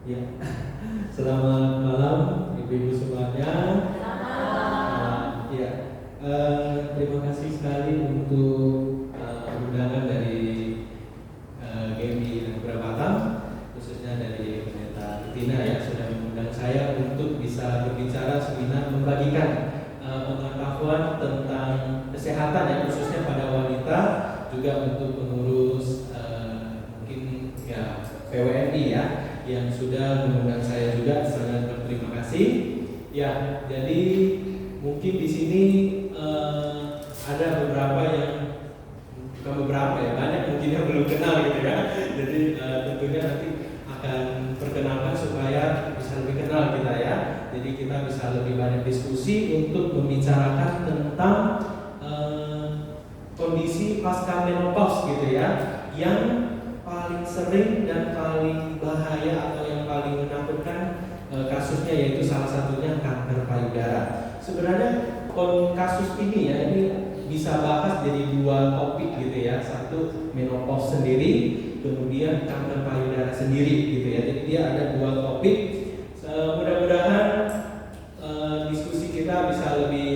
Ya, selamat malam Ibu-ibu semuanya. Ya, terima kasih sekali untuk undangan dari GMI Batam, khususnya dari Pendeta Tina ya, sudah mengundang saya untuk bisa berbicara seminar membagikan pengetahuan tentang kesehatan ya, khususnya pada wanita, juga untuk pengurus mungkin ya PWNI ya, yang sudah mengundang saya juga, sangat berterima kasih. Ya, jadi mungkin di sini ada beberapa yang bukan beberapa ya, banyak mungkin yang belum kenal gitu ya. Jadi tentunya nanti akan perkenalkan supaya bisa lebih kenal kita ya. Jadi kita bisa lebih banyak diskusi untuk membicarakan tentang kondisi pasca menopause gitu ya, yang paling sering dan paling bahaya atau yang paling menakutkan kasusnya, yaitu salah satunya kanker payudara. Sebenarnya kasus ini ya, ini bisa bahas jadi dua topik gitu ya. Satu menopause sendiri, kemudian kanker payudara sendiri gitu ya. Jadi dia ada dua topik. Mudah-mudahan diskusi kita bisa lebih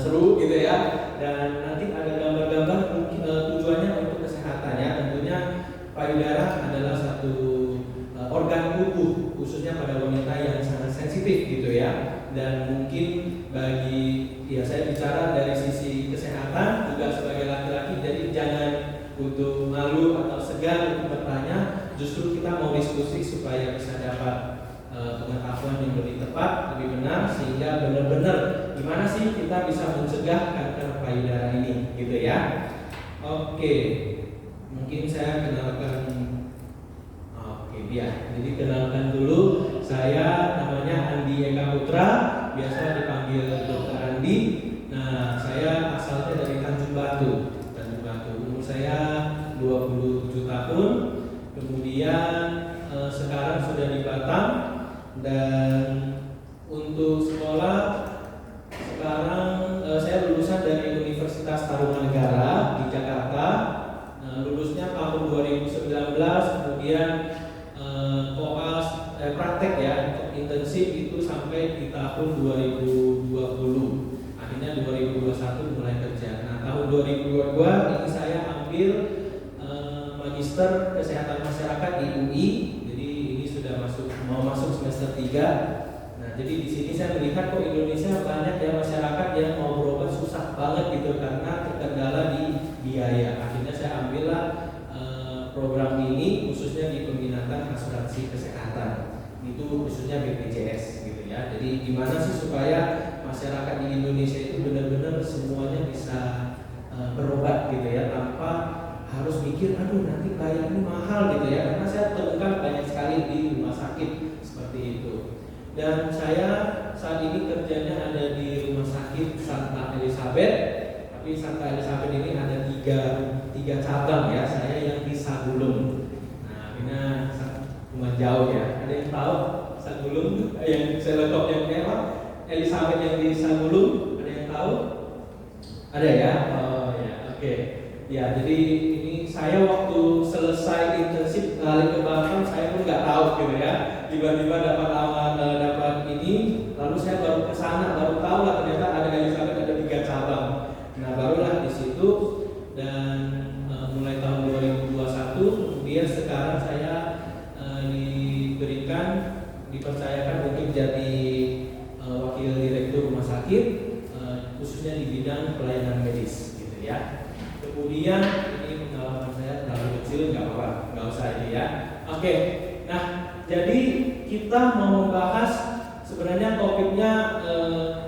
seru gitu ya. Dan nanti ada gambar-gambar tujuannya untuk kesehatan ya. Tentunya payudara adalah satu organ tubuh khususnya pada wanita yang sangat sensitif gitu ya. Dan mungkin bagi ya, saya bicara dari sisi kesehatan juga sebagai laki-laki, jadi jangan untuk malu atau segan untuk bertanya. Justru kita mau diskusi supaya bisa dapat pengetahuan yang lebih tepat, lebih benar, sehingga benar-benar gimana sih kita bisa mencegah kanker payudara ini gitu ya. Oke, mungkin saya kenalkan. Oke, ya. Jadi kenalkan dulu, saya namanya Andi Eka Putra, biasa dipanggil Dr. Andi. Nah, saya asalnya dari Tanjung Batu. Umur saya 27 tahun. Kemudian sekarang sudah di Batam, dan untuk sekolah sekarang saya lulusan dari Universitas Tarumanegara di Jakarta. Lulusnya tahun 2019, kemudian koas praktek ya, untuk intensif itu sampai di tahun 2020. Akhirnya 2021 mulai kerja. Nah, tahun 2022 ini saya ambil Magister Kesehatan Masyarakat di UI. Jadi ini sudah mau masuk semester 3. Nah, jadi di sini saya melihat kok Indonesia banyak ya masyarakat yang mau berobat susah banget gitu karena terkendala di biaya. Akhirnya saya ambillah program ini khususnya di peminatan asuransi kesehatan. Itu khususnya BPJS gitu ya. Jadi gimana sih supaya masyarakat di Indonesia itu benar-benar semuanya bisa berobat gitu ya, tanpa harus mikir aduh nanti bayar ini mahal gitu ya. Karena saya temukan banyak sekali di rumah sakit seperti itu. Dan saya saat ini kerjanya ada di Rumah Sakit Santa Elizabeth. Tapi Santa Elizabeth ini ada tiga cabang ya. Saya yang di Sagulung. Nah, ini lumayan jauh ya. Ada yang tahu Sagulung? Yang selotop yang merah, Elizabeth yang di Sagulung. Ada yang tahu? Ada ya? Oh ya, oke. Ya, jadi ini saya waktu selesai intensif balik ke Batam, saya pun nggak tahu gitu ya. Tiba-tiba dapat ini, lalu saya baru ke sana, baru tahu lah ternyata ada Elizabeth, ada 3 cabang. Nah, barulah di situ, dan mulai tahun 2021, kemudian sekarang saya dipercayakan untuk jadi wakil direktur rumah sakit, khususnya di bidang pelayanan medis gitu ya. Kemudian ini pengalaman saya terlalu kecil, nggak apa-apa, nggak usah ini ya. Oke, nah jadi kita mau membahas sebenarnya topiknya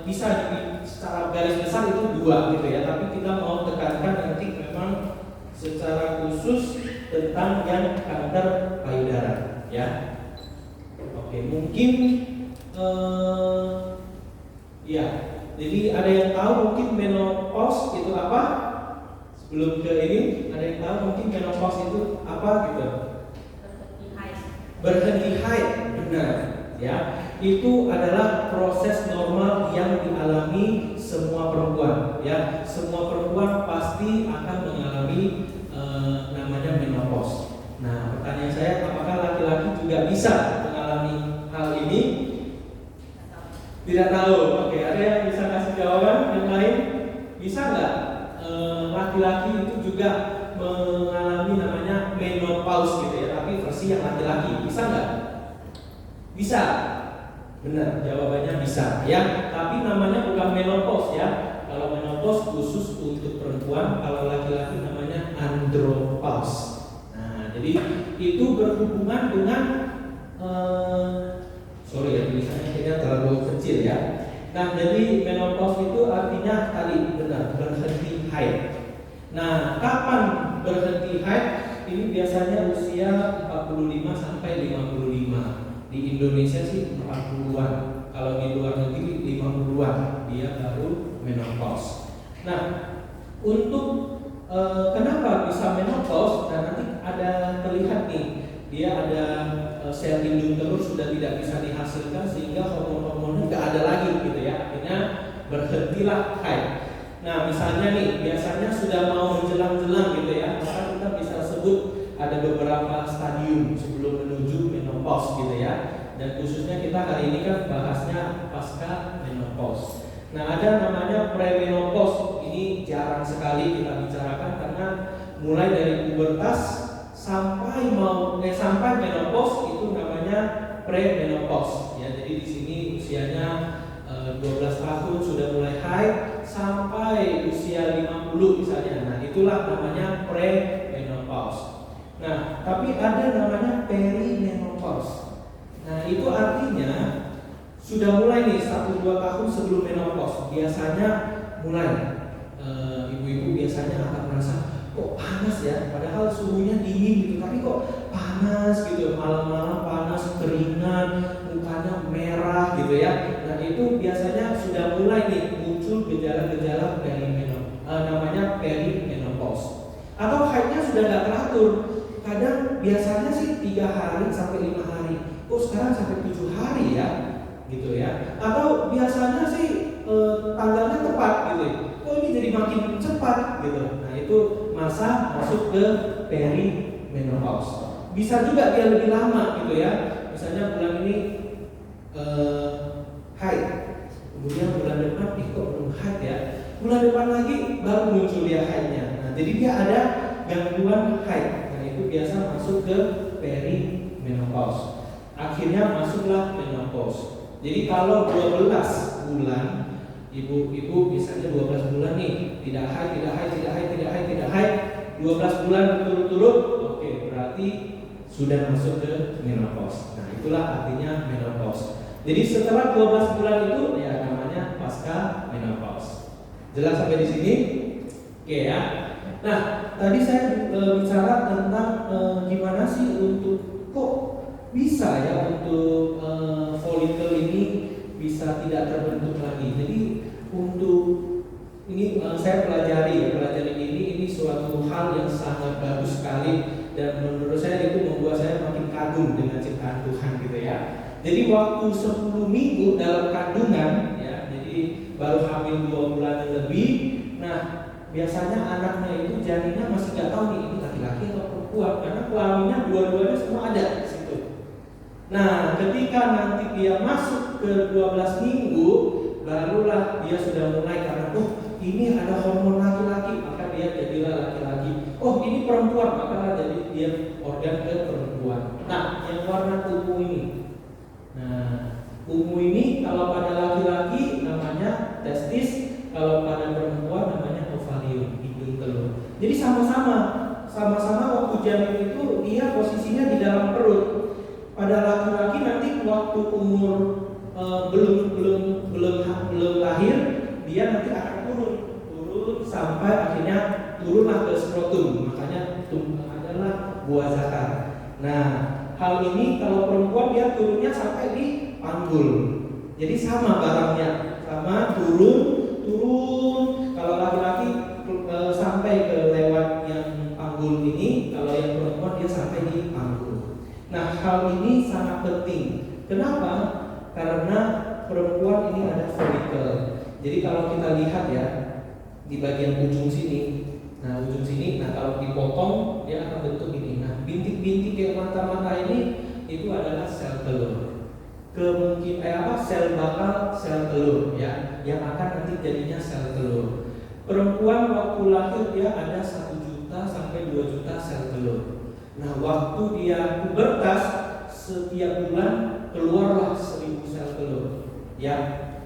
bisa secara garis besar itu 2 gitu ya, tapi kita mau tekankan nanti memang secara khusus tentang yang kanker payudara ya. Oke, mungkin ya, jadi ada yang tahu mungkin menopause itu apa? Sebelum ke ini, ada yang tahu mungkin menopause itu apa gitu? Berhenti haid, benar ya. Itu adalah proses normal yang dialami semua perempuan ya. Semua perempuan pasti akan mengalami namanya menopause. Nah, pertanyaan saya, apakah laki-laki juga juga bisa mengalami hal ini? Tidak tahu. Oke, ada yang bisa kasih jawaban yang lain? Bisa nggak laki-laki itu juga mengalami namanya menopause gitu ya, tapi versi yang laki-laki? Bisa nggak? Bisa. Benar, jawabannya bisa ya. Tapi namanya bukan menopause ya. Kalau menopause khusus untuk perempuan, kalau laki-laki namanya andropause. Nah, jadi itu berhubungan dengan sorry ya, tulisannya kayaknya terlalu kecil ya. Nah, jadi menopause itu artinya tadi benar, berhenti haid. Nah, kapan berhenti haid? Ini biasanya usia 45 sampai 55. Di Indonesia sih 40-an. Kalau di luar negeri 50-an dia baru menopause. Nah, untuk kenapa bisa menopause? Dan nanti ada terlihat nih, dia ada sel indung telur sudah tidak bisa dihasilkan sehingga hormon-hormonnya nggak ada lagi gitu ya. Akhirnya berhentilah haid. Nah, misalnya nih, biasanya sudah mau menjelang-jelang gitu ya, maka kita bisa sebut ada beberapa stadium sebelum menuju menopause gitu ya. Dan khususnya kita hari ini kan bahasnya pasca menopause. Nah, ada namanya premenopause. Ini jarang sekali kita bicarakan karena mulai dari pubertas sampai menopause itu namanya premenopause ya. Jadi di sini usianya 12 tahun sudah mulai haid sampai usia 50 misalnya. Nah, itulah namanya premenopause. Nah, tapi ada namanya perimenopause. Nah, itu artinya sudah mulai nih 1-2 tahun sebelum menopause. Biasanya mulai ibu-ibu biasanya akan merasa kok panas ya, padahal suhunya dingin gitu, tapi kok panas gitu, malam-malam panas, keringan, mukanya merah gitu ya. Nah, itu biasanya sudah mulai nih muncul gejala-gejala namanya perimenopause. Atau haidnya sudah nggak teratur. Kadang biasanya sih 3 hari sampai 5 hari. Kok sekarang sampai 7 hari ya? Gitu ya. Atau biasanya sih tanggalnya tepat gitu. Kok ini jadi makin cepat gitu. Nah, itu masa masuk ke perimenopause. Bisa juga dia lebih lama gitu ya. Misalnya bulan ini haid. Kemudian bulan depan kok belum haid ya. Bulan depan lagi baru muncul dia haidnya. Nah, jadi dia ada gangguan haid. Nah, itu biasa masuk ke perimenopause. Akhirnya masuklah menopause. Jadi kalau 12 bulan ibu-ibu misalnya 12 bulan nih tidak haid, 12 bulan berturut-turut, oke, berarti sudah masuk ke menopause. Nah, itulah artinya menopause. Jadi setelah 12 bulan itu ya namanya pasca menopause. Jelas sampai di sini? Oke ya. Nah, tadi saya bicara tentang gimana sih untuk kok bisa ya untuk folikel ini bisa tidak terbentuk lagi. Jadi untuk ini saya pelajari ini suatu hal yang sangat bagus sekali dan menurut saya itu membuat saya makin kagum dengan ciptaan Tuhan gitu ya. Jadi waktu 10 minggu dalam kandungan ya, jadi baru hamil 2 bulan lebih. Nah, biasanya anaknya itu janinnya masih nggak tahu nih ini laki-laki atau perempuan karena kelaminnya dua-duanya semua ada di situ. Nah, ketika nanti dia masuk ke 12 minggu, barulah dia sudah mulai karena ini ada hormon laki-laki, maka dia jadilah laki-laki. Oh, ini perempuan, maka jadi dia organ ke perempuan. Nah, yang warna ungu ini. Nah, ungu ini kalau pada laki-laki namanya testis, kalau pada perempuan namanya ovarium, indung telur. Jadi sama-sama waktu janin itu dia posisinya di dalam perut. Pada laki-laki nanti waktu umur belum lahir, dia nanti akan turun sampai akhirnya turunlah ke skrotum, makanya adalah buah zakar. Nah, hal ini kalau perempuan dia turunnya sampai di panggul. Jadi sama barangnya, sama turun. Kalau laki-laki sampai ke lewat yang panggul ini, kalau yang perempuan dia sampai di panggul. Nah, hal ini sangat penting. Kenapa? Karena perempuan ini ada folikel. Jadi kalau kita lihat ya di bagian ujung sini, kalau dipotong dia akan bentuk ini. Nah, bintik-bintik kayak mata-mata ini itu adalah sel telur. Sel bakal sel telur ya, yang akan nanti jadinya sel telur. Perempuan waktu lahir dia ada 1 juta sampai 2 juta sel telur. Nah, waktu dia pubertas setiap bulan keluarlah 1000 sel telur. Ya,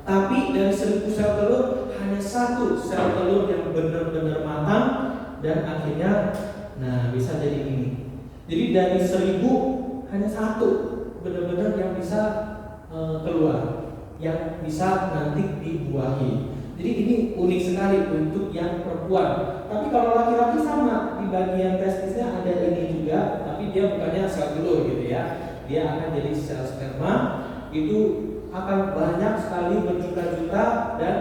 tapi dari 1000 sel telur hanya 1 sel telur yang benar-benar matang dan akhirnya bisa jadi ini. Jadi dari 1000 hanya 1 benar-benar yang bisa keluar, yang bisa nanti dibuahi. Jadi ini unik sekali untuk yang perempuan. Tapi kalau laki-laki sama, di bagian testisnya ada ini juga, tapi dia bukannya sel telur gitu ya. Dia akan jadi sel sperma. Itu akan banyak sekali berjuta-juta dan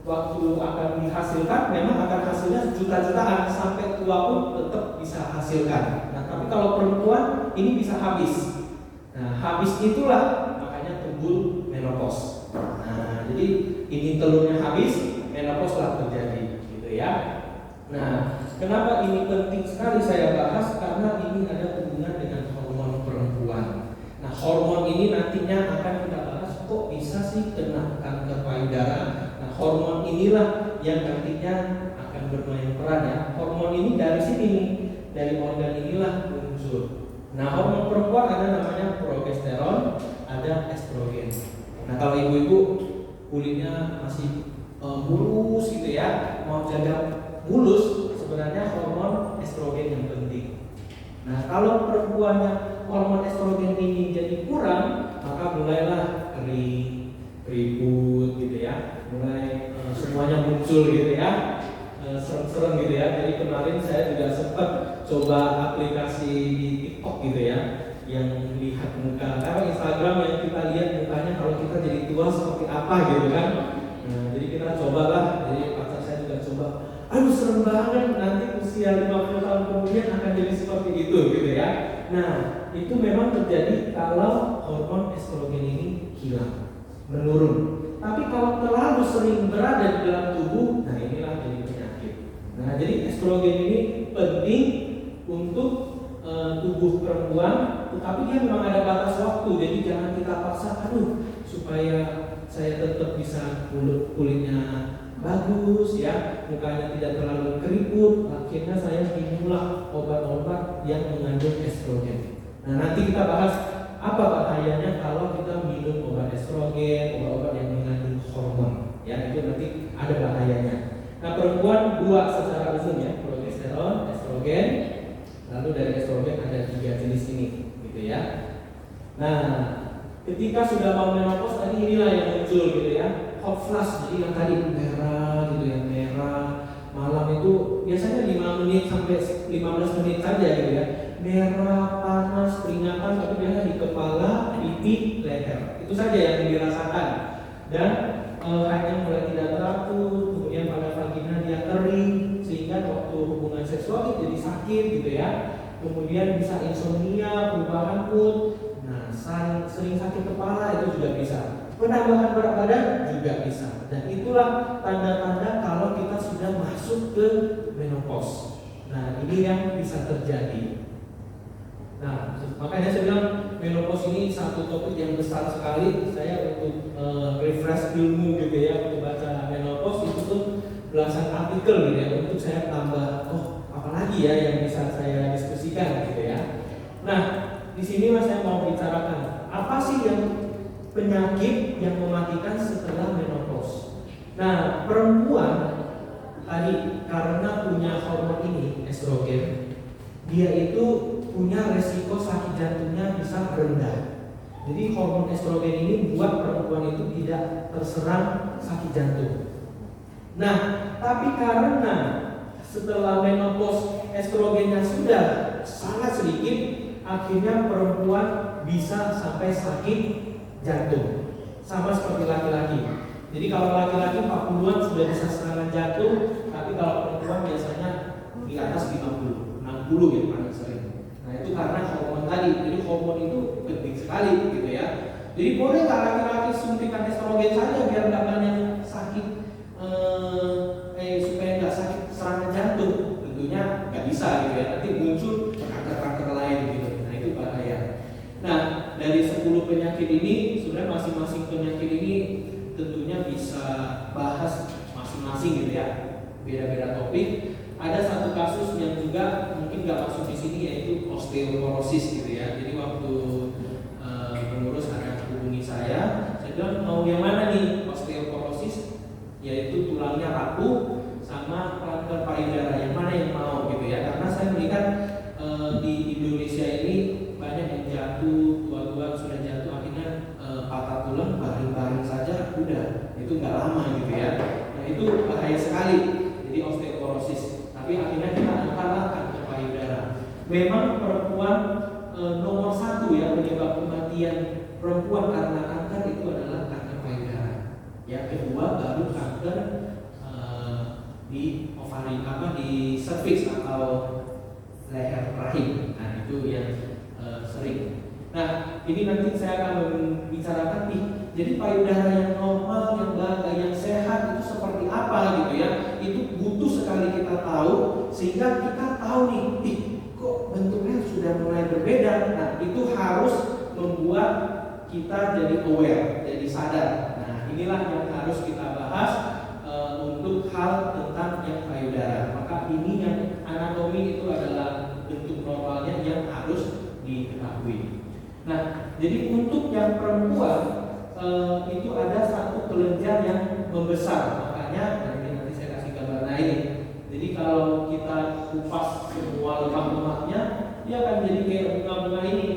waktu akan dihasilkan memang akan hasilnya juta-jutaan, sampai tua pun tetap bisa hasilkan. Nah, tapi kalau perempuan ini bisa habis. Nah, habis itulah makanya timbul menopause. Nah, jadi ini telurnya habis, menopause lah terjadi, gitu ya. Nah, kenapa ini penting sekali saya bahas? Karena ini ada hubungan dengan hormon perempuan. Nah, hormon ini nantinya akan kita bahas, kok bisa sih kena kanker payudara. Nah, hormon inilah yang nantinya akan bermain peran ya. Hormon ini dari sini nih, dari organ inilah muncul. Nah, hormon perempuan ada namanya progesteron, ada estrogen. Nah, kalau ibu-ibu kulitnya masih mulus gitu ya, mau jaga mulus, sebenarnya hormon estrogen yang penting. Nah, kalau perempuannya hormon estrogen ini jadi kurang, maka mulailah kering, keriput gitu ya, mulai semuanya muncul gitu ya, serem-serem gitu ya. Jadi kemarin saya juga sempat coba aplikasi di TikTok gitu ya, yang lihat muka. Karena Instagram yang kita lihat mukanya kalau kita jadi tua seperti apa gitu kan. Nah, jadi kita cobalah. Jadi pacar saya juga coba. Aduh, serem banget, nanti usia 50 tahun kemudian akan jadi seperti itu gitu ya. Nah, itu memang terjadi kalau hormon estrogen ini hilang, menurun. Tapi kalau terlalu sering berada di dalam tubuh, nah inilah jadi penyakit. Nah, jadi estrogen ini penting untuk tubuh perempuan, tetapi dia memang ada batas waktu. Jadi jangan kita paksa, supaya saya tetap bisa kulitnya bagus ya, mukanya tidak terlalu keriput, akhirnya saya minumlah obat-obat yang mengandung estrogen. Nah, nanti kita bahas apa bahayanya kalau kita minum obat estrogen, obat-obat yang mengandung hormon ya, itu nanti ada bahayanya. Nah, perempuan 2 secara umum ya, progesteron, estrogen. Lalu dari estrogen ada 3 jenis ini gitu ya. Nah, ketika sudah mau menopause tadi inilah yang muncul gitu ya, hot flash. Jadi yang tadi merah gitu ya, merah malam itu biasanya 5 menit sampai 15 menit saja gitu ya, merah, panas, peringatan, tapi biasanya di kepala, pipi, leher, itu saja yang dirasakan. Dan hanya mulai tidak teratur, kemudian pada vagina dia kering, sehingga waktu hubungan seksual itu jadi sakit gitu ya. Kemudian bisa insomnia, perubahan mood. Nah, sering sakit kepala itu juga bisa. Penambahan berat badan juga bisa. Dan itulah tanda-tanda kalau kita sudah masuk ke menopause. Nah, ini yang bisa terjadi. Nah, makanya saya bilang menopause ini satu topik yang besar sekali. Saya untuk refresh ilmu gitu ya, untuk baca menopause itu pun belasan artikel gitu ya, untuk saya tambah apalagi ya yang bisa saya diskusikan gitu ya. Nah, di sini saya mau bicarakan apa sih yang penyakit yang mematikan setelah menopause. Nah, perempuan tadi karena punya hormon ini estrogen, dia itu punya resiko sakit jantungnya bisa rendah. Jadi hormon estrogen ini buat perempuan itu tidak terserang sakit jantung. Nah, tapi karena setelah menopause estrogennya sudah sangat sedikit, akhirnya perempuan bisa sampai sakit jantung, sama seperti laki-laki. Jadi kalau laki-laki 40-an sudah bisa serangan jantung, tapi kalau perempuan biasanya di atas 50, 60 ya paling sering. Nah, itu karena hormon tadi. Jadi hormon itu penting sekali gitu ya. Jadi boleh nggak laki-laki suntikan estrogen saja biar nggak banyak sakit, supaya nggak sakit serangan jantung? Tentunya nggak bisa gitu ya. Nanti muncul kanker-kanker lain penyakit ini, sebenarnya masing-masing penyakit ini tentunya bisa bahas masing-masing gitu ya, beda-beda topik. Ada satu kasus yang juga mungkin nggak masuk di sini, yaitu osteoporosis gitu ya. Jadi waktu pengurus ada hubungi saya bilang mau yang mana nih, osteoporosis yaitu tulangnya rapuh sama kanker payudara, yang mana yang mau gitu ya. Karena saya melihat di Indonesia ini banyak yang jatuh, tua-tua sudah jatuh, akhirnya patah tulang baring-baring saja udah, itu nggak lama gitu ya. Nah itu bahaya sekali, jadi osteoporosis. Tapi akhirnya kita angkatlah kanker payudara. Memang perempuan nomor 1 ya penyebab kematian perempuan karena kanker itu adalah kanker payudara. Yang kedua baru kanker di ovari, di serviks atau leher rahim. Nah itu yang sering. Nah ini nanti saya akan membicarakan nih. Jadi payudara yang normal, yang baik, yang sehat itu seperti apa gitu ya? Itu butuh sekali kita tahu, sehingga kita tahu nih, kok bentuknya sudah mulai berbeda. Nah itu harus membuat kita jadi aware, jadi sadar. Nah inilah yang harus kita bahas untuk hal tentang yang payudara. Maka ini yang anatomi itu adalah bentuk normalnya yang harus diketahui. Nah jadi untuk yang perempuan itu ada satu kelenjar yang membesar. Makanya nanti saya kasih gambar ini. Jadi kalau kita kupas semua lemak-lemaknya, dia akan jadi kayak bunga-bunga ini.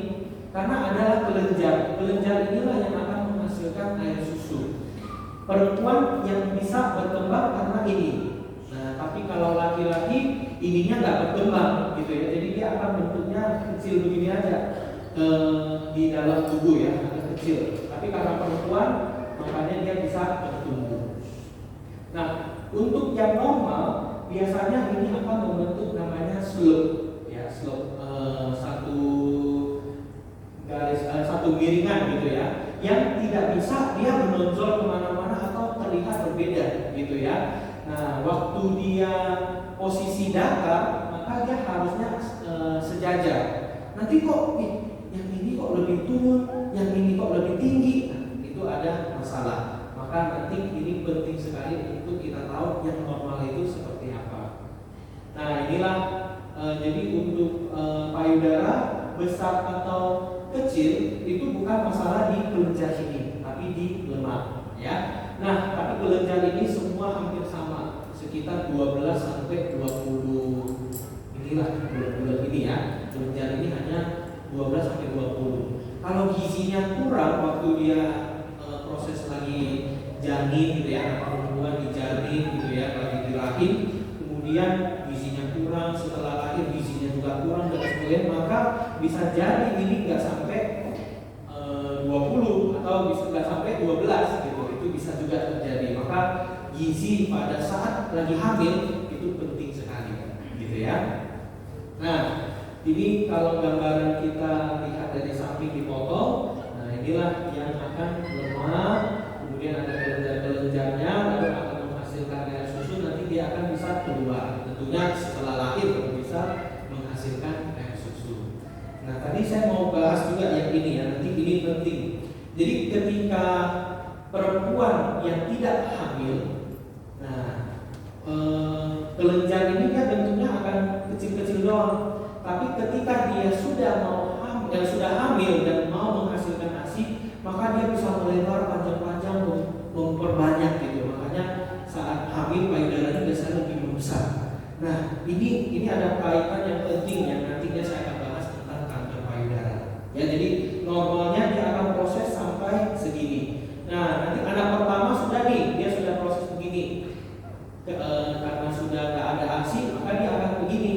Karena adalah kelenjar. Kelenjar inilah yang akan menghasilkan air susu. Perempuan yang bisa berkembang karena ini. Nah, tapi kalau laki-laki ininya nggak berkembang, gitu ya. Jadi dia akan bentuknya kecil begini aja di dalam tubuh ya, agak kecil. Tapi karena perempuan, makanya dia bisa bertumbuh. Nah, untuk yang normal, biasanya ini akan membentuk namanya slope, ya slope satu garis satu miringan gitu ya, yang tidak bisa dia menonjol kemana-mana atau terlihat berbeda gitu ya. Nah waktu dia posisi datar, maka dia harusnya sejajar. Nanti kok yang ini kok lebih turun, yang ini kok lebih tinggi, nah, itu ada masalah. Maka nanti ini penting sekali untuk kita tahu yang normal itu seperti apa. Nah inilah jadi untuk payudara besar atau kecil itu bukan masalah di kelenjar ini, tapi di lemak ya. Nah, tapi kelenjar ini semua hampir sama, sekitar 12 sampai 20. Inilah bulan-bulan ini ya. Kelenjar ini hanya 12 sampai 20. Kalau gizinya kurang waktu dia proses lagi janin gitu ya, perempuan di janin gitu ya, lagi di rahim, kemudian gizinya kurang, setelah lahir gizinya juga kurang dan sebagainya, maka bisa jadi ini nggak sampai 20 atau bisa nggak sampai 12 gitu. Itu bisa juga terjadi. Maka gizi pada saat lagi hamil itu penting sekali gitu ya. Nah ini kalau gambaran kita lihat dari samping dipotong, nah inilah yang akan lemah, kemudian ada kelenjar-kelenjarnya, lalu akan menghasilkan air susu, nanti dia akan bisa keluar. Tentunya setelah lahir baru bisa menghasilkan air susu. Nah tadi saya mau bahas juga yang ini ya, nanti ini penting. Jadi ketika perempuan yang tidak hamil, nah kelenjar ini kan bentuknya akan kecil-kecil doang. Tapi ketika dia sudah hamil dan mau menghasilkan ASI, maka dia bisa melebar panjang-panjang, memperbanyak gitu. Makanya saat hamil payudaranya biasanya lebih membesar. Nah ini ada kaitan yang penting yang nantinya saya akan bahas tentang kanker payudara. Ya jadi normalnya dia akan proses sampai segini. Nah nanti anak pertama sudah nih, dia sudah proses begini. Karena sudah nggak ada ASI, maka dia akan begini.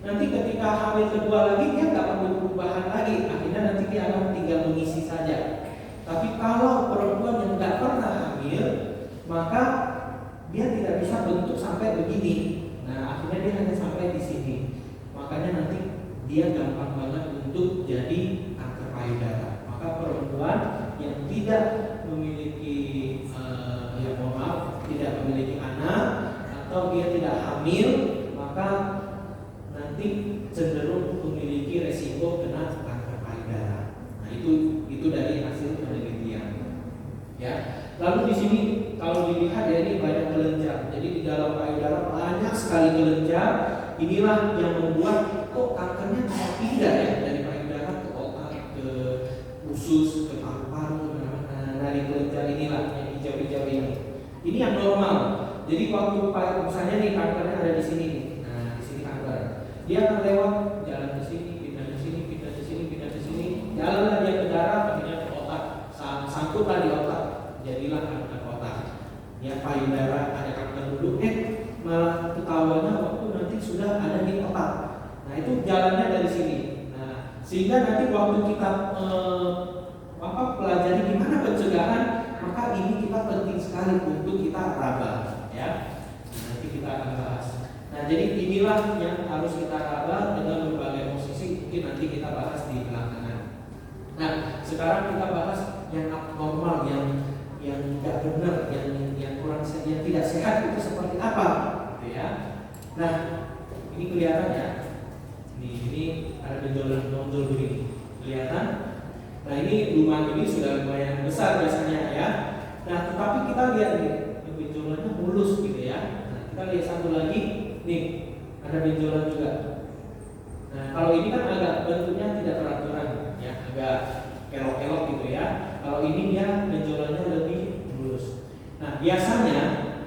Nanti ketika hamil kedua lagi dia nggak perlu perubahan lagi, akhirnya nanti dia akan tinggal mengisi saja. Tapi kalau perempuan yang nggak pernah hamil, maka dia tidak bisa bentuk sampai begini. Nah akhirnya dia hanya sampai di sini. Makanya nanti dia gampang banget untuk jadi kanker payudara. Maka perempuan yang tidak memiliki tidak memiliki anak atau dia tidak hamil, maka nanti cenderung memiliki resiko kena kanker payudara. Nah itu dari hasil inilah yang membuat kok kankernya bisa pindah ya dari payudara ke otak, ke usus, ke paru-paru, dari kelenjar inilah yang hijau-hijau ini. Ini yang normal. Jadi waktu misalnya nih kankernya ada di sini nih, nah di sini kanker, dia akan lewat jalan ke sini, pindah ke sini, pindah ke sini, pindah ke sini, jalanlah dia ke darah, akhirnya ke otak, sangkutlah di otak, jadilah kanker otak. Ya payudara ada kanker dulu, malah ketahuannya waktu nanti sudah ada di otak. Nah itu jalannya dari sini. Nah sehingga nanti waktu kita pelajari gimana pencegahan, maka ini kita penting sekali untuk kita raba, ya. Nanti kita akan bahas. Nah jadi inilah yang harus kita raba dengan berbagai posisi. Mungkin nanti kita bahas di belakangan. Nah sekarang kita bahas yang abnormal, yang tidak benar, yang kurang yang tidak sehat itu seperti apa, gitu ya. Nah ini kelihatan ya. Ini ada benjolan nonjol begini, kelihatan. Nah ini lumayan, ini sudah lumayan besar biasanya ya. Nah tetapi kita lihat nih benjolannya mulus gitu ya. Nah kita lihat satu lagi, nih ada benjolan juga. Nah kalau ini kan agak bentuknya tidak teraturan, ya agak kelok-kelok gitu ya. Kalau ini dia benjolannya lebih mulus. Nah biasanya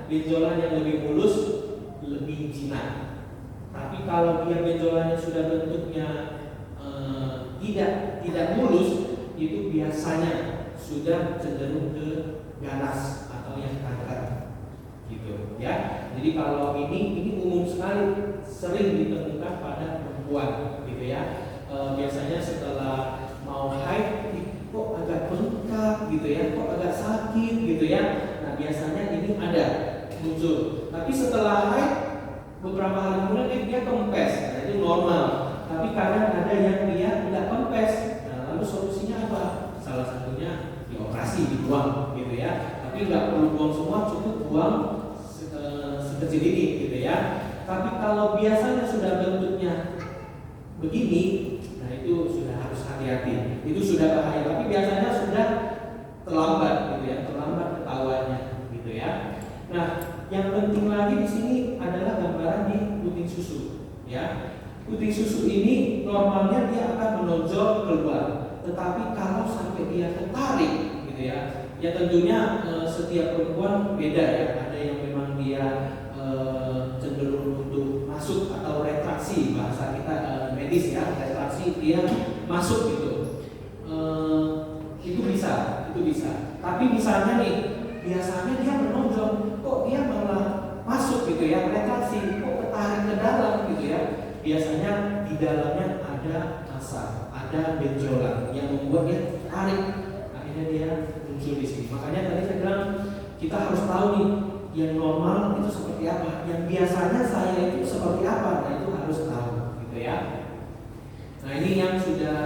benjolan yang lebih mulus lebih jinak. Tapi kalau dia benjolannya sudah bentuknya tidak mulus, itu biasanya sudah cenderung ke ganas atau yang kanker, gitu ya. Jadi kalau ini umum sekali, sering ditemukan pada perempuan, gitu ya. Biasanya setelah mau haid, kok agak bengkak, gitu ya, kok agak sakit, gitu ya. Nah biasanya ini ada muncul. Tapi setelah haid beberapa hari kemudian dia kempes, nah itu normal. Tapi kadang ada yang dia tidak kempes. Nah, lalu solusinya apa? Salah satunya dioperasi, dibuang, gitu ya. Tapi nggak perlu buang semua, cukup buang sekecil ini, gitu ya. Tapi kalau biasanya sudah bentuknya begini, nah itu sudah harus hati-hati. Itu sudah bahaya. Tapi biasanya sudah terlambat, gitu ya, terlambat ketahuannya, gitu ya. Nah, yang penting lagi di sini adalah gambaran di puting susu, ya. Puting susu ini normalnya dia akan menonjol keluar, tetapi kalau sampai dia tertarik, gitu ya, ya tentunya setiap perempuan beda ya. Ada yang memang dia cenderung untuk masuk atau retraksi, bahasa kita medis ya, retraksi dia masuk gitu. Itu bisa. Tapi misalnya nih, biasanya dia menonjol, kok dia malah masuk gitu ya, retraksi, kok ketarik ke dalam gitu ya. Biasanya di dalamnya ada massa, ada benjolan yang membuat dia tarik, akhirnya dia muncul di sini. Makanya tadi saya bilang kita harus tahu nih yang normal itu seperti apa, yang biasanya saya itu seperti apa. Nah itu harus tahu gitu ya. Nah ini yang sudah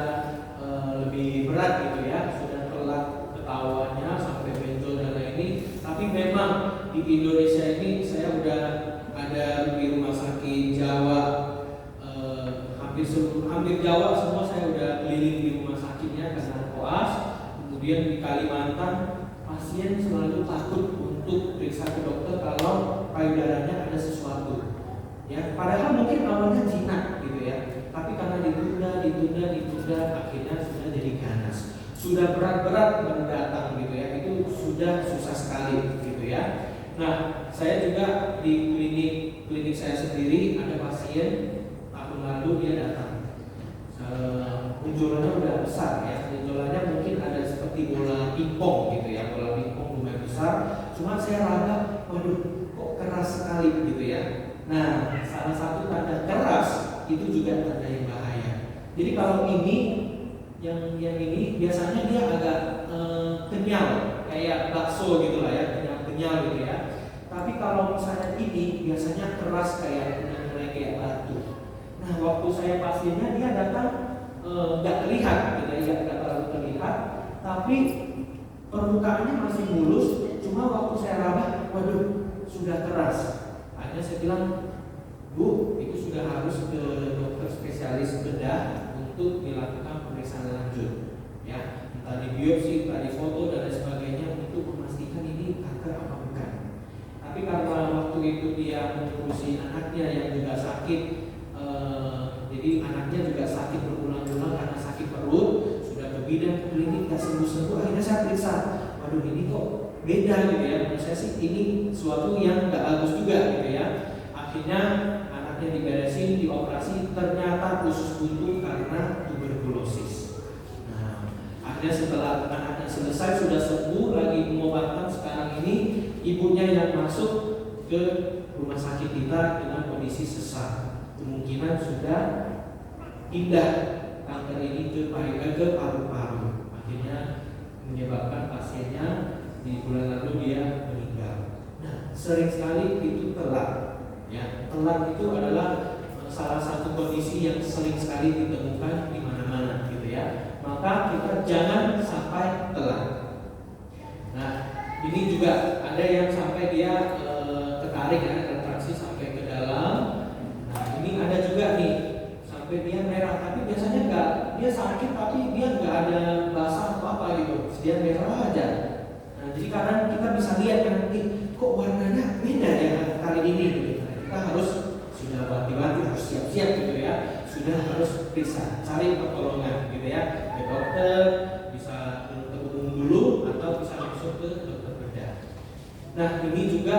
lebih berat gitu ya, sudah telat ketahuannya sampai benjol dan lain-lain. Tapi memang di Indonesia ini saya udah ada di rumah sakit Jawa, hampir Jawa semua saya udah keliling di rumah sakitnya karena koas. Kemudian di Kalimantan pasien selalu takut untuk periksa ke dokter kalau payudaranya ada sesuatu. Ya, padahal mungkin awalnya jinak gitu ya, tapi karena ditunda, akhirnya sudah jadi ganas. Sudah berat-berat mendatang gitu ya, itu sudah susah sekali gitu ya. Nah, saya juga di klinik saya sendiri ada pasien tahun lalu dia datang. Benjolannya udah besar ya, benjolannya mungkin ada seperti bola pingpong gitu ya, bola pingpong lumayan besar. Cuma saya raba, waduh kok keras sekali gitu ya. Nah, salah satu tanda keras itu juga tanda yang bahaya. Jadi kalau ini yang ini biasanya dia agak kenyal, kayak bakso gitu lah ya, kenyal gitu ya. Tapi kalau misalnya ini biasanya keras kayak batu. Nah, waktu saya pasiennya dia datang nggak terlihat, gitu ya, nggak terlalu terlihat, tapi permukaannya masih mulus. Cuma waktu saya raba, waduh sudah keras. Akhirnya saya bilang, Bu, itu sudah harus ke dokter spesialis bedah untuk dilakukan pemeriksaan lanjut, ya, entah di biopsi, entah di foto dan lain sebagainya untuk memastikan ini kanker apa bukan. Tapi karena waktu itu dia mengurusi anaknya yang juga sakit, Jadi anaknya juga sakit berulang-ulang karena sakit perut, sudah ke bidan, ke klinik, gak sembuh-sembuh. Akhirnya saya periksa, waduh ini kok beda gitu ya. Menurut saya sih ini suatu yang gak bagus juga gitu ya. Akhirnya anaknya diberesin, dioperasi, ternyata usus buntu karena tuberkulosis. Nah, akhirnya setelah anaknya selesai, sudah sembuh, lagi pengobatan, sekarang ini ibunya yang masuk ke rumah sakit kita dengan kondisi sesak. Kemungkinan sudah pindah kanker ini ke paru-paru. Akhirnya menyebabkan pasiennya di bulan lalu dia meninggal. Nah, sering sekali itu telat. Ya, telat itu adalah salah satu kondisi yang sering sekali ditemukan di mana-mana gitu ya. Maka kita jangan sampai telat. Nah, ini juga ada yang sampai dia tertarik ya, retraksi sampai ke dalam. Nah, ini ada juga nih sampai dia merah, tapi biasanya enggak, dia sakit tapi dia enggak ada basah atau apa gitu, dia merah aja. Nah, jadi kadang kita bisa lihat kan, kok warnanya beda ya kali ini gitu. Nah, kita harus sudah hati-hati, harus siap-siap gitu ya, sudah harus periksa, cari pertolongan gitu ya, ke dokter, bisa dokter umum dulu atau bisa langsung ke dokter bedah. Nah, ini juga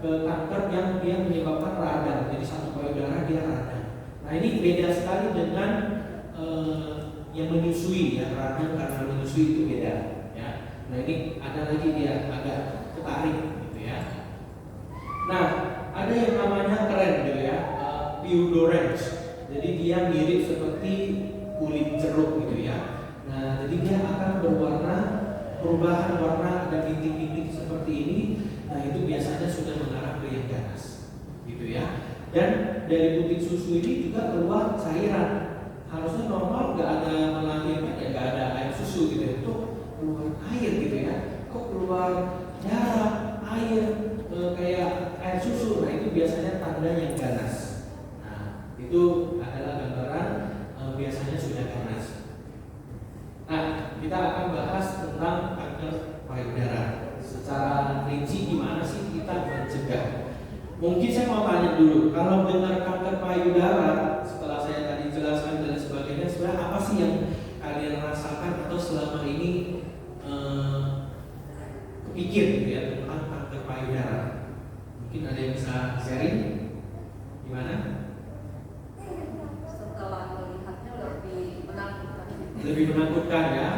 kanker yang dia menyebabkan radang, jadi satu payudara dia radang. Nah, ini beda sekali dengan yang menyusui ya, radang karena menyusui itu beda ya. Nah, ini ada lagi dia agak ketarik gitu ya. Nah, ada yang namanya keren gitu ya, pudorens. Jadi dia mirip seperti kulit jeruk gitu ya. Nah, jadi dia akan berwarna, perubahan warna, ada bintik-bintik seperti ini. Nah, itu biasanya sudah mengarah ke yang ganas gitu ya. Dan dari butir susu ini juga keluar cairan. Harusnya normal nggak ada melahirkan ya, nggak ada air susu gitu ya. Itu keluar air gitu ya. Kok keluar darah, air kayak air susu. Nah, itu biasanya tanda yang ganas. Nah, itu adalah gambaran biasanya sudah ganas. Nah, kita akan bahas tentang kanker payudara. Secara rinci gimana sih kita mencegah? Mungkin saya mau tanya dulu, kalau dengar kanker payudara, setelah saya tadi jelaskan dan sebagainya, sebenarnya apa sih yang kalian rasakan atau selama ini kepikir gitu ya tentang kanker payudara? Mungkin ada yang bisa sharing? Gimana? Setelah melihatnya lebih menakutkan. Lebih menakutkan ya?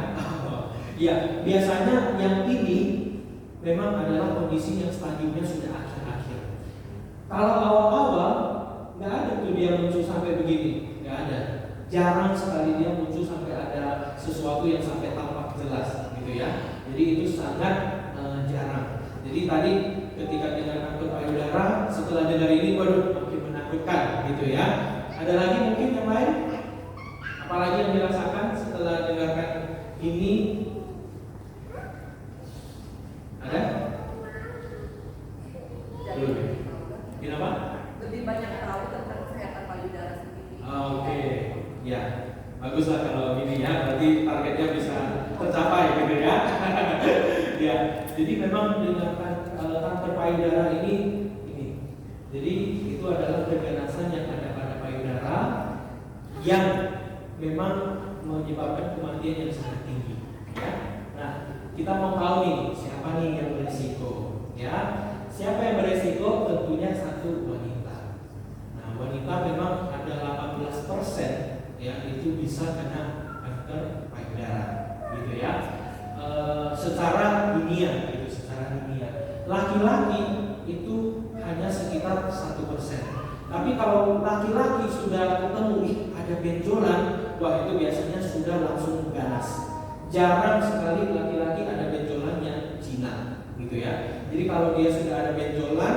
Ya, biasanya yang ini memang adalah kondisi yang stadiumnya sudah akhir-akhir. Kalau awal-awal nggak ada tuh dia muncul sampai begini, nggak ada. Jarang sekali dia muncul sampai ada sesuatu yang sampai tampak jelas, gitu ya. Jadi itu sangat jarang. Jadi tadi ketika dengar kanker payudara, setelah dengar ini, waduh, makin menakutkan, gitu ya. Ada lagi mungkin yang lain? Apalagi yang dirasakan setelah dengarkan ini? Ada? Belum. Kenapa? Lebih banyak tahu tentang kesehatan payudara sendiri. Oke, ya, baguslah kalau gini ya. Berarti targetnya bisa tercapai gitu ya. Ya, jadi memang dengan kanker payudara ini. Jadi itu adalah keganasan yang ada pada payudara yang memang menyebabkan kematian yang sangat tinggi. Ya, nah kita mau tahu nih siapa nih yang berisiko, ya. Siapa yang berisiko? Tentunya satu wanita. Nah, wanita memang ada 18% ya itu bisa kena kanker payudara, gitu ya. Secara dunia, gitu, secara dunia. Laki-laki itu hanya sekitar 1%. Tapi kalau laki-laki sudah ketemu ada benjolan, wah itu biasanya sudah langsung ganas. Jarang sekali laki-laki ada benjolan yang jinak, gitu ya. Jadi kalau dia sudah ada benjolan,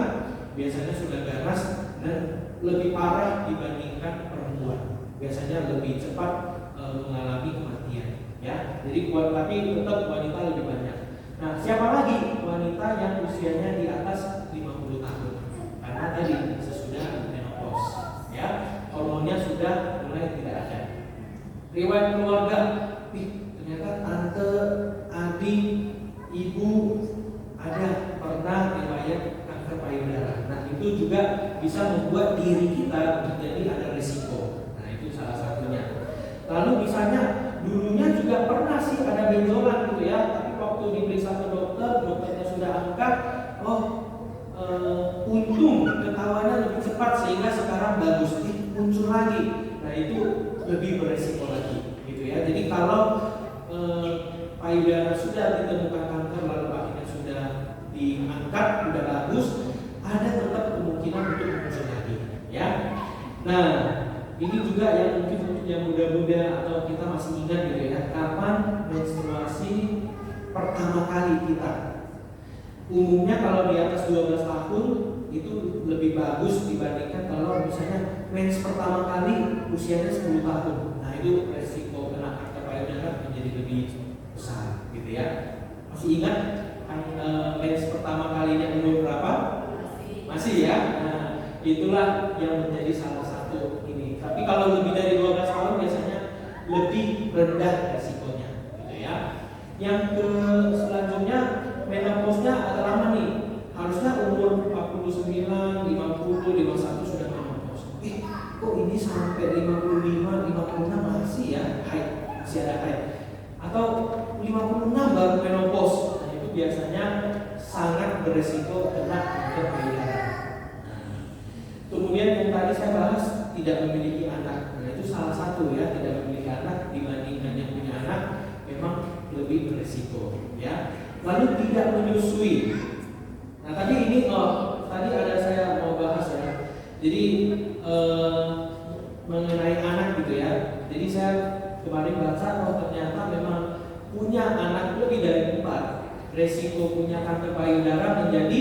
biasanya sudah ganas dan lebih parah dibandingkan perempuan. Biasanya lebih cepat mengalami kematian, ya. Jadi tapi tetap wanita lebih banyak. Nah, siapa lagi wanita yang usianya di atas 50 tahun? Karena tadi sesudah menopause, ya, hormonnya sudah mulai tidak ada. Riwayat keluarga, ternyata tante, adik, ibu ada pernah riwayat kanker payudara. Nah, itu juga bisa membuat diri kita menjadi ada risiko. Nah, itu benjolan gitu ya, tapi waktu diperiksa ke dokter, dokternya sudah angkat, untung ketahuannya lebih cepat sehingga sekarang bagus, muncul lagi. Nah itu lebih beresiko lagi gitu ya. Jadi kalau payudara sudah ditemukan kanker lalu akhirnya sudah diangkat, sudah bagus, ada tetap kemungkinan untuk muncul lagi ya. Nah ini juga yang mungkin untuk yang muda-muda atau kita masih ingat gitu ya, kapan menstruasi pertama kali kita. Umumnya kalau di atas 12 tahun itu lebih bagus dibandingkan kalau misalnya mens pertama kali usianya 10 tahun. Nah itu resiko kena kanker payudara menjadi lebih besar gitu ya. Masih ingat mens pertama kalinya umur berapa? Masih ya. Nah itulah yang menjadi salah satu ini. Tapi kalau lebih dari 12 tahun biasanya lebih rendah resikonya gitu ya. Yang selanjutnya menopause-nya agak lama nih. Harusnya umur 49, 50, 51 sudah menopause. Kok ini sampai 55, 56 masih ya haid, masih ada haid. Atau 56 baru menopause. Nah, itu biasanya sangat beresiko kena kanker payudara. Kemudian yang tadi saya bahas tidak memiliki anak. Nah, itu salah satu ya, tidak memiliki anak dibandingkan yang punya anak memang lebih beresiko ya. Lalu tidak menyusui. Nah tadi ini tadi ada saya mau bahas ya. Jadi mengenai anak gitu ya. Jadi saya kemarin baca ternyata memang punya anak lebih dari 4, resiko punya kanker payudara menjadi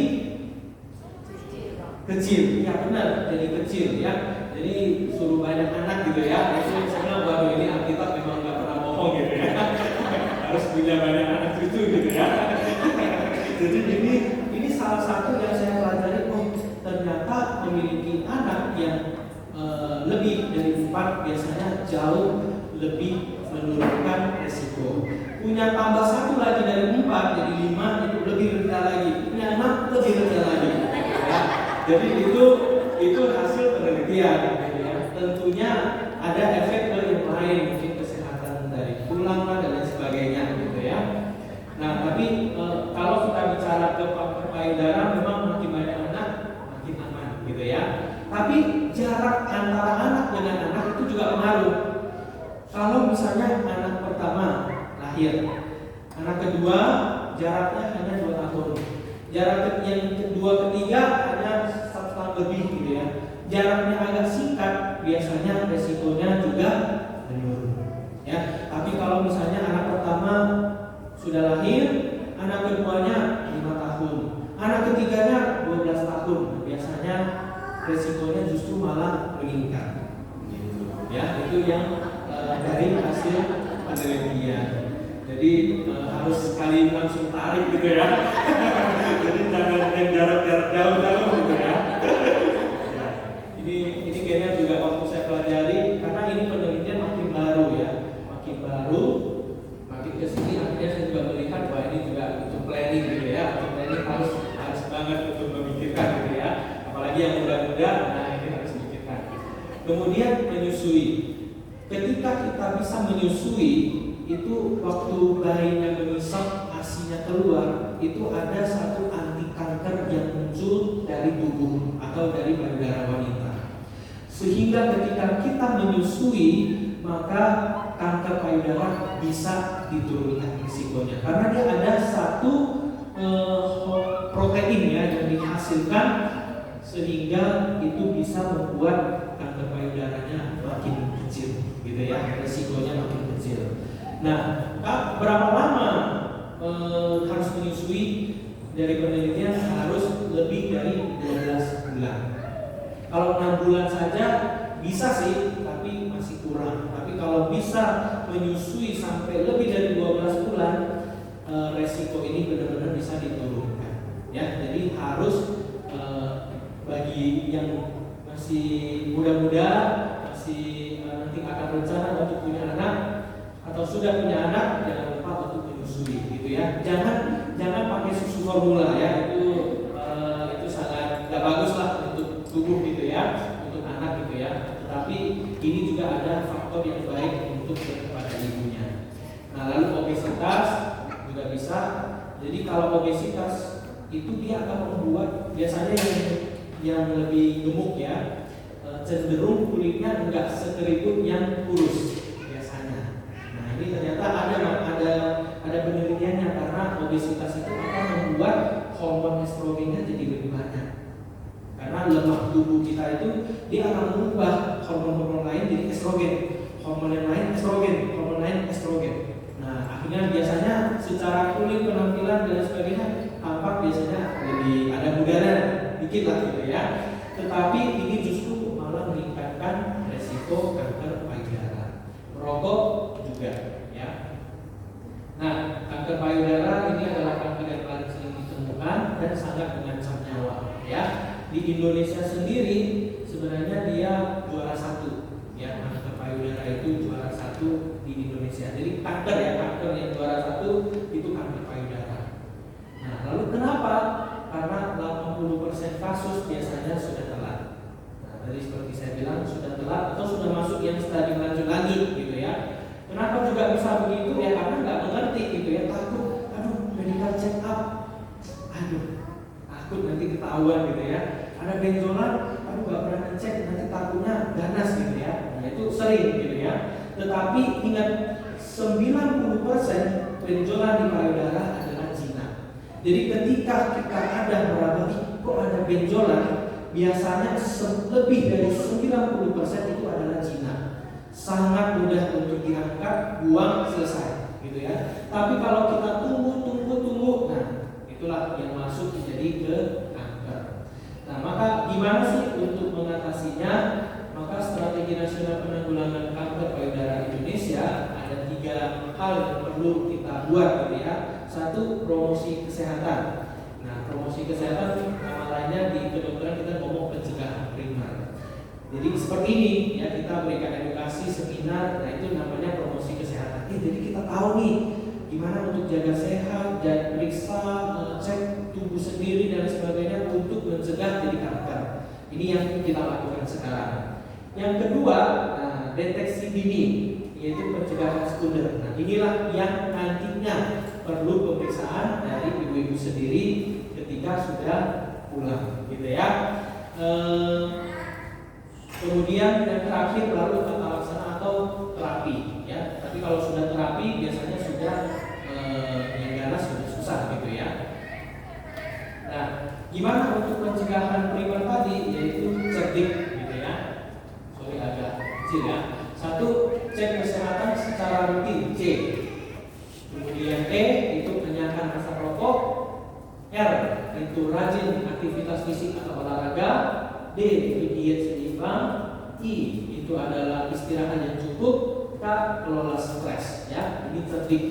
kecil. Ya benar, jadi kecil ya. Jadi suruh banyak anak gitu ya. Itu saya bilang waduh ini Alkitab memang nggak pernah bohong gitu ya. Harus punya banyak anak cucu gitu ya. Jadi ini salah satu yang saya pelajari, ternyata memiliki anak yang lebih dari 4 biasanya jauh lebih menurunkan resiko. Punya tambah 1 lagi dari 4 jadi 5 itu lebih rendah lagi. Punya 6 lebih rendah lagi. Ya. Jadi itu hasil penelitian. Ya. Tentunya ada efek yang lain, mungkin kesehatan dari tulang dan lain sebagainya gitu ya. Nah, tapi kalau kita bicara ke kanker payudara memang makin banyak anak makin aman gitu ya. Tapi jarak antara anak dengan anak itu juga pengaruh. Kalau misalnya anak pertama lahir, anak kedua jaraknya hanya 2 tahun. Jarak yang kedua ketiga hanya 1 tahun lebih gitu ya. Jaraknya agak singkat, biasanya resikonya juga menurun. Ya, tapi kalau misalnya anak pertama sudah lahir, anak keduanya 5 tahun, anak ketiganya 12 tahun, biasanya resikonya justru malah meningkat. Ya, itu yang dari hasil penelitian. Jadi harus sekali langsung tarik gitu ya. Jadi jangan yang jarak-jarak jauh-jauh gitu ya. Ini kayaknya juga waktu saya pelajari karena ini penelitian makin baru ya, makin baru. Makin kesini akhirnya saya juga melihat bahwa ini juga untuk planning gitu ya. Untuk planning harus banget untuk memikirkan gitu ya. Apalagi yang muda-muda, nah ini harus memikirkan. Kemudian menyusui. Ketika kita bisa menyusui, itu waktu bayinya menyusap asinya keluar, itu ada satu anti kanker yang muncul dari tubuh atau dari payudara wanita. Sehingga ketika kita menyusui, maka kanker payudara bisa diturunkan risikonya karena dia ada satu protein ya yang dihasilkan sehingga itu bisa membuat kanker payudaranya makin kecil gitu ya, risikonya makin kecil. Nah, berapa lama harus menyusui? Dari penelitian harus lebih dari 12 bulan. Kalau 6 bulan saja bisa sih, tapi masih kurang. Tapi kalau bisa menyusui sampai lebih dari 12 bulan, resiko ini benar-benar bisa diturunkan. Ya, jadi harus bagi yang masih muda-muda, masih nanti akan rencana untuk punya anak atau sudah punya anak, jangan lupa untuk menyusui, gitu ya. Jangan pakai susu formula ya, itu sangat nggak bagus lah untuk tubuh gitu ya, untuk anak gitu ya. Tetapi ini juga ada faktor yang baik untuk kepada ibunya. Nah, lalu obesitas obesitas juga bisa. Jadi kalau obesitas itu dia akan membuat biasanya yang lebih gemuk ya, cenderung kulitnya enggak sekeriput yang kurus biasanya. Nah ini ternyata ada penelitiannya, karena obesitas itu akan membuat hormon estrogennya jadi lebih banyak. Karena lemak tubuh kita itu dia akan mengubah hormon-hormon lain jadi estrogen, hormon yang lain estrogen, hormon lain estrogen. Nah akhirnya biasanya secara kulit, penampilan dan sebagainya tampak biasanya lebih ada mudaran dikit lah gitu ya. Tetapi ini justru malah meningkatkan resiko kanker payudara. Merokok juga ya. Nah, kanker payudara ini adalah kanker yang paling sering ditemukan dan sangat mengancam nyawa ya. Di Indonesia sendiri sebenarnya dia juara 1 ya, kanker payudara itu juara 1 di Indonesia. Jadi kanker yang juara 1 itu kanker payudara. Nah, lalu kenapa? Karena 80% kasus biasanya sudah telat. Nah, tadi seperti saya bilang sudah telat atau sudah masuk yang stadium lanjut gitu ya. Kenapa juga bisa begitu ya? Karena nggak mengerti gitu ya, takut, medical check up, takut nanti ketahuan gitu ya. Ada benjolan, nggak pernah ngecek, nanti takutnya ganas gitu ya. Nah itu sering gitu ya. Tetapi ingat 90% benjolan di payudara adalah zina. Jadi ketika kita ada meraba, kok ada benjolan, biasanya lebih dari 90% itu adalah zina. Sangat mudah untuk diangkat, buang, selesai gitu ya. Tapi kalau kita tunggu, nah itulah yang masuk menjadi ke kanker. Nah maka gimana sih untuk mengatasinya? Maka strategi nasional penanggulangan kanker payudara Indonesia ada 3 hal yang perlu kita buat gitu ya. 1, promosi kesehatan. Nah promosi kesehatan nama lainnya di kedokteran kita ngomong pencegahan primer. Jadi seperti ini ya, kita berikan edukasi, seminar, nah itu namanya promosi kesehatan. Jadi kita tahu nih gimana untuk jaga sehat, dan periksa, cek tubuh sendiri dan sebagainya untuk mencegah jadi kanker. Ini yang kita lakukan sekarang. Yang kedua, deteksi dini, yaitu pencegahan sekunder. Nah inilah yang nantinya perlu pemeriksaan dari ibu-ibu sendiri ketika sudah pulang, gitu ya. Kemudian yang terakhir baru tata laksana atau terapi ya. Tapi kalau sudah terapi biasanya sudah yang ganas sudah susah gitu ya. Nah, gimana untuk pencegahan primer tadi, yaitu cerdik gitu ya. Sorry agak kecil ya. 1, cek kesehatan secara rutin, C. Kemudian E itu menyiapkan rasa rokok. R itu rajin aktivitas fisik atau olahraga. D itu diet seimbang. I itu adalah istirahat yang cukup. K kelola stres ya. Ini cerdik.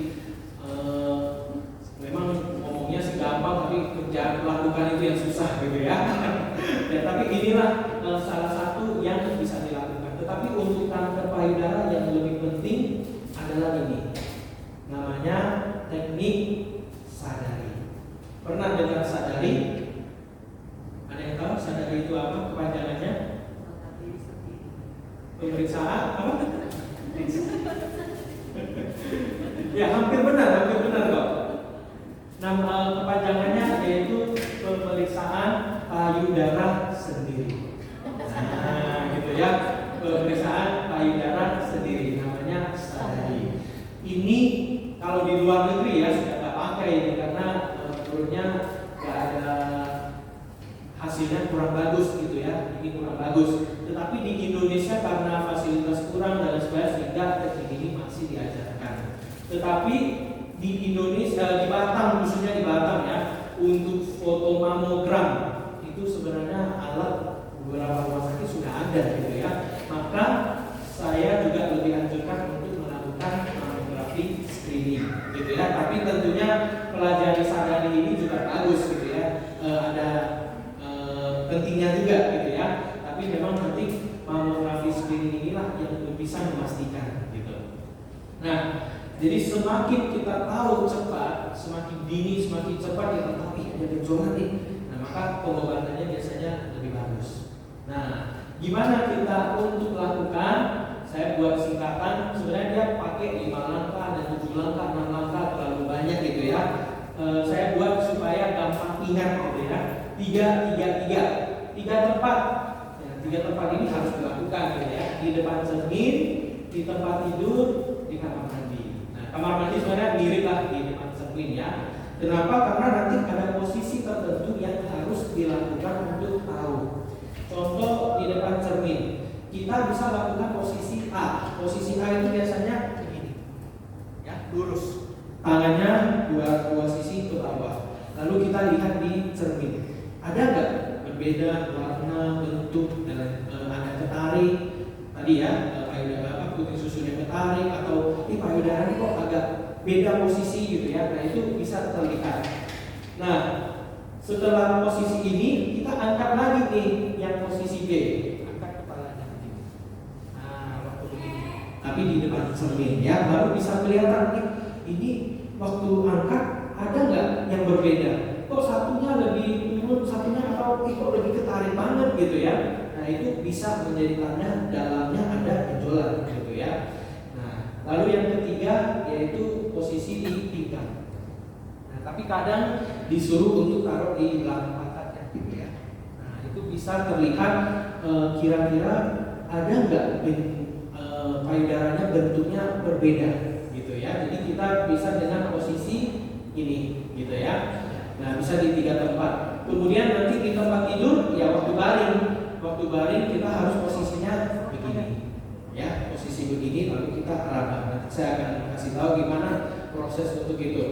Memang ngomongnya sih gampang, tapi kerja melakukan itu yang susah gitu ya. Ya tapi inilah salah satu yang bisa dilakukan. Tetapi untuk kanker payudara yang lebih penting adalah ini, namanya teknik sadari. Pernah dengar sadari? Ada yang tahu sadari itu apa kepanjangannya? Pemeriksaan apa? Ya hampir benar kok. Nama kepanjangannya yaitu pemeriksaan payudara sendiri. Nah, gitu ya, pemeriksaan payudara sendiri, namanya sadari. Ini kalau di luar negeri ya sudah nggak pakai ini, karena menurutnya nggak ada hasilnya, kurang bagus gitu ya. Ini kurang bagus. Tetapi di Indonesia karena fasilitas kurang dan sebagainya, sehingga teknik ini masih diajarkan. Tetapi di Indonesia, di Batam khususnya di Batam ya, untuk foto mamogram itu sebenarnya alat beberapa rumah sakit sudah ada gitu ya. Maka saya juga lebih anjurkan untuk melakukan mamografi screening gitu ya. Tapi tentunya pelajari sadari ini juga bagus gitu ya. Ada pentingnya juga gitu ya. Tapi memang nanti mamografi screening inilah yang bisa memastikan gitu. Nah, jadi semakin kita tahu cepat, semakin dini, semakin cepat kita tahu ada benjolan nih. Nah, maka pengobatannya biasanya lebih bagus. Nah, gimana kita untuk lakukan? Saya buat singkatan. Sebenarnya dia pakai 5 langkah dan 7 7 langkah, 6 langkah terlalu banyak gitu ya. Saya buat supaya gampang ingat gitu ya. 3 tempat. Ya, 3 tempat ini harus dilakukan gitu ya. Di depan cermin, di tempat tidur, di kamar mandi. Nah, kamar mandi sebenarnya mirip lah di depan cermin ya. Kenapa? Karena nanti ada posisi tertentu yang harus dilakukan untuk tahu. Contoh di depan cermin, kita bisa lakukan posisi A. Posisi A itu biasanya begini, ya, lurus. Tangannya dua sisi ke bawah. Lalu kita lihat di cermin, ada nggak berbeda warna, bentuk, dan ada ketarik tadi ya, putih susunya ketarik atau ini payudara kok agak beda posisi gitu ya. Nah itu bisa terlihat. Nah setelah posisi ini kita angkat lagi nih yang posisi B, angkat kepalanya begini. Nah waktu begini, tapi di depan cermin ya, baru bisa kelihatan nih ini waktu angkat ada nggak yang berbeda? Kok satunya lebih turun, satunya atau kok lebih ketarik banget gitu ya? Nah itu bisa menjadi tanda dalamnya ada benjolan gitu ya. Nah lalu yang ketiga yaitu posisi di pinggang. Nah tapi kadang disuruh untuk taruh di belakang pantat gitu ya. Nah itu bisa terlihat kira-kira ada nggak payudaranya bentuknya berbeda gitu ya. Jadi kita bisa dengan posisi ini gitu ya. Nah bisa di 3 tempat. Kemudian nanti di tempat tidur ya waktu baring kita harus posisinya begini ya, posisi begini lalu kita raba. Nanti saya akan kasih tahu gimana proses untuk itu.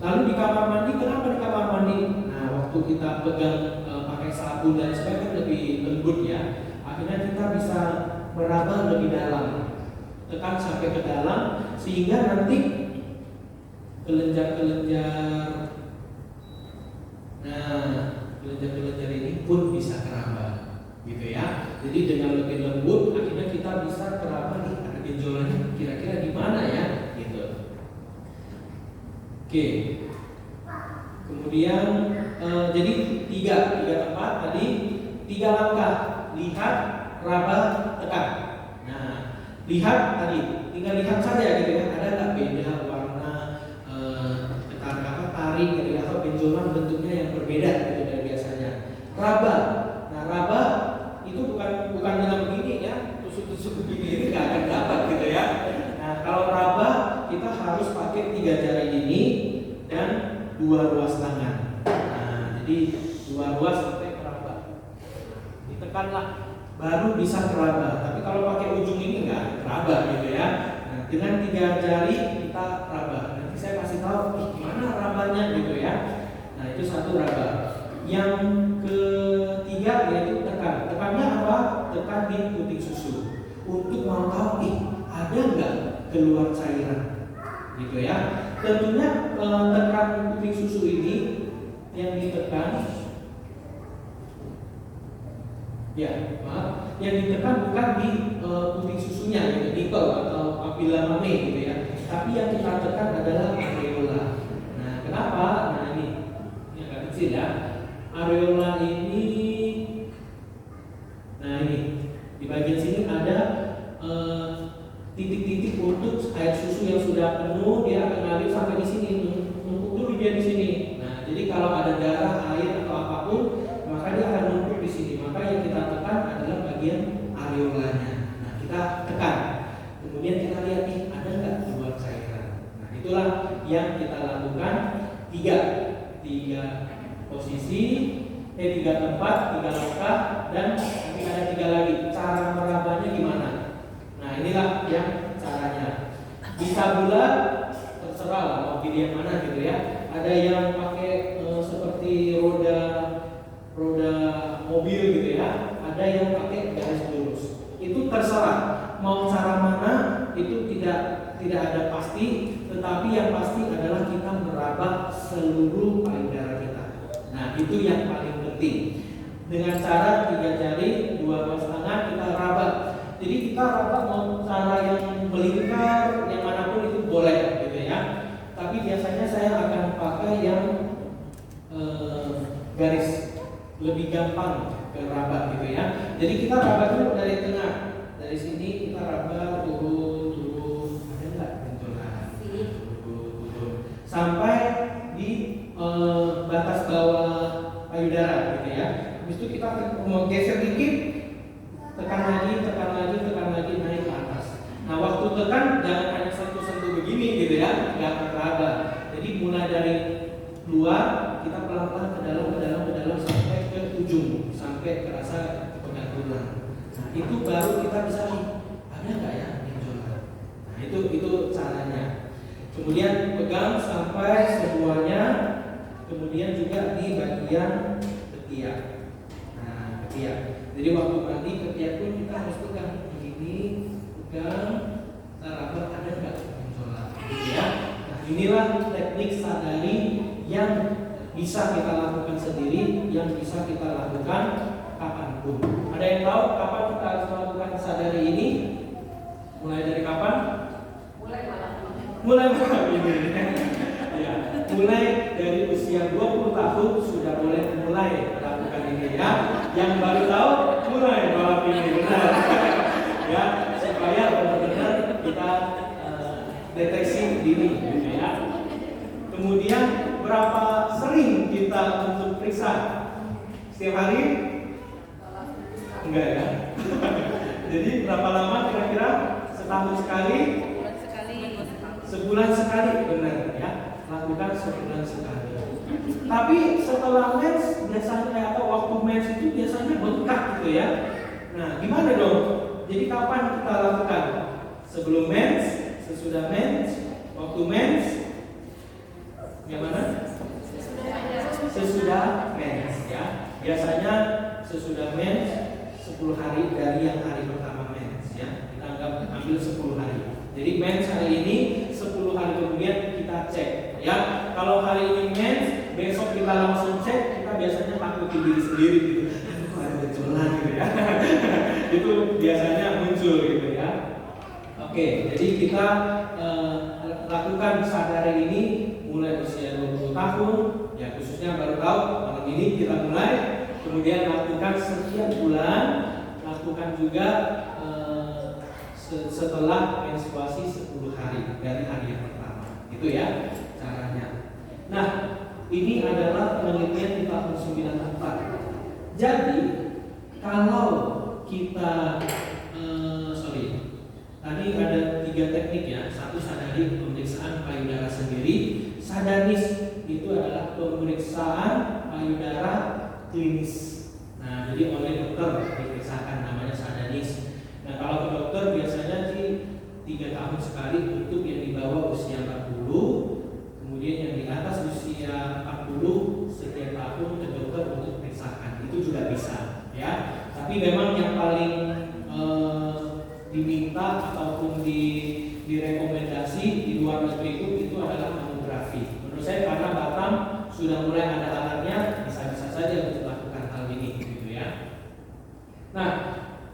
Lalu di kamar mandi, kenapa di kamar mandi? Nah waktu kita pegang pakai sabun dan sebagainya lebih lembut ya, akhirnya kita bisa meraba lebih dalam, tekan sampai ke dalam sehingga nanti kelenjar-kelenjar, nah kelenjar-kelenjar ini pun bisa keraba gitu ya. Jadi dengan lebih lembut akhirnya kita bisa keraba nih ada benjolannya kira-kira di mana ya gitu. Oke. Kemudian jadi tiga tempat tadi, 3 langkah, lihat, raba, tekan. Nah lihat tadi tinggal lihat saja gitu ya, ada nggak beda warna, tarik gitu ya, atau benjolan bentuknya yang berbeda gitu dari biasanya. Raba, nah raba itu bukan dengan begini ya, tusuk-tusuk begini ini nggak akan dapat gitu ya. Nah kalau raba kita harus pakai 3 jari ini dan 2 ruas tangan. Nah jadi 2 ruas sampai keraba, ditekanlah baru bisa keraba. Tapi kalau pakai ujung ini nggak keraba gitu ya. Nah dengan 3 jari kita raba. Nanti saya kasih tahu gimana rabanya gitu ya. Nah itu 1 raba. Yang ketiga yaitu tekan. Tekannya apa? Tekan di puting susu untuk mau tahu ada nggak keluar cairan gitu ya. Tentunya tekan puting susu ini yang ditekan ya, maaf, yang ditekan bukan di puting susunya yaitu nipple atau papilla mamae gitu ya. Tapi yang kita tekan adalah areola. Nah kenapa? Nah ini agak kecil ya. Areola ini, nah ini di bagian sini ada titik-titik untuk air susu yang sudah penuh, dia akan ngalir sampai di sini, numpuk dulu dia di sini. Nah jadi kalau ada darah, air atau apapun, maka dia akan numpuk di sini. Maka yang kita tekan adalah bagian areolanya. Nah kita tekan, kemudian kita lihat nih ada nggak keluar cairan. Nah itulah yang kita lakukan 3 posisi, 3 tempat, 3 langkah, dan nanti ada 3 lagi. Cara merabanya gimana? Nah inilah yang caranya. Bisa bulat, terserah lah mau pilih yang mana gitu ya. Ada yang pakai seperti roda mobil gitu ya. Ada yang pakai garis lurus. Itu terserah. Mau cara mana itu tidak ada pasti. Tetapi yang pasti adalah kita meraba seluruh payudara kita. Nah itu yang paling penting. Dengan cara 3 jari, 2 ruas tangan kita raba. Jadi kita raba mau cara yang melingkar, yang manapun itu boleh gitu ya. Tapi biasanya saya akan pakai yang garis, lebih gampang ke raba gitu ya. Jadi kita raba dulu dari tengah, dari sini kita raba turun, ada nggak benjolan? sampai di batas bawah payudara gitu ya. Habis itu kita mau geser dikit, tekan lagi naik ke atas. Nah waktu tekan jangan hanya sentuh-sentuh begini gitu ya, nggak teraba. Jadi mulai dari luar kita pelan-pelan ke dalam sampai ke ujung, sampai terasa pegang tulang. Nah itu baru kita bisa ada nggak ya benjolan. Nah itu caranya. Kemudian pegang sampai semuanya, kemudian juga di bagian ketiak. Nah ketiak. Jadi waktu mandi ketiak pun kita harus pegang begini, pegang, teraba ada nggak benjolan, gitu ya. Nah inilah teknik sadari yang bisa kita lakukan sendiri, yang bisa kita lakukan kapanpun. Ada yang tahu kapan kita harus melakukan sadari ini? Mulai dari kapan? Mulai malam ini. Ya, mulai dari usia 20 tahun sudah boleh mulai melakukan ini ya. Yang baru tahu mulai malam ini, benar. Ya, supaya benar-benar kita deteksi dini gitu ya. Kemudian berapa sering kita untuk periksa? Setiap hari? Enggak ya. Jadi berapa lama kira-kira? Setahun sekali? Sebulan sekali, benar ya. Lakukan sebulan sekali. Tapi setelah mens biasanya atau waktu mens itu biasanya bengkak gitu ya. Nah, gimana dong? Jadi kapan kita lakukan? Sebelum mens, sesudah mens, waktu mens? Yang mana? Sesudah mens ya. Biasanya sesudah mens 10 hari dari yang hari pertama mens ya. Kita ambil 10 hari. Jadi mens hari ini 10 hari kemudian kita cek ya. Kalau hari ini mens, besok kita langsung cek, kita biasanya takutin diri sendiri gitu. Aduh, ada benjolan gitu ya. Itu biasanya muncul gitu ya. Oke, jadi kita lakukan sadari ini mulai usia 20 tahun, ya khususnya baru tahu malam ini kita mulai, kemudian lakukan setiap bulan, lakukan juga setelah menstruasi 10 hari dari hari yang pertama, itu ya caranya. Nah, ini adalah penelitian di tahun 94. Jadi kalau kita tadi ada 3 teknik ya. Satu sadari, pemeriksaan payudara sendiri. Sadanis itu adalah pemeriksaan payudara klinis. Nah, jadi oleh dokter diperiksakan, namanya sadanis. Nah, kalau ke dokter biasanya sih 3 tahun sekali untuk yang di bawah usia 40, kemudian yang di atas usia 40 setiap tahun ke dokter untuk periksakan. Itu juga bisa, ya. Tapi memang yang paling diminta ataupun direkomendasi di luar negeri itu adalah mamografi. Menurut saya karena Batam sudah mulai ada alatnya, bisa-bisa saja untuk melakukan hal ini, gitu ya. Nah,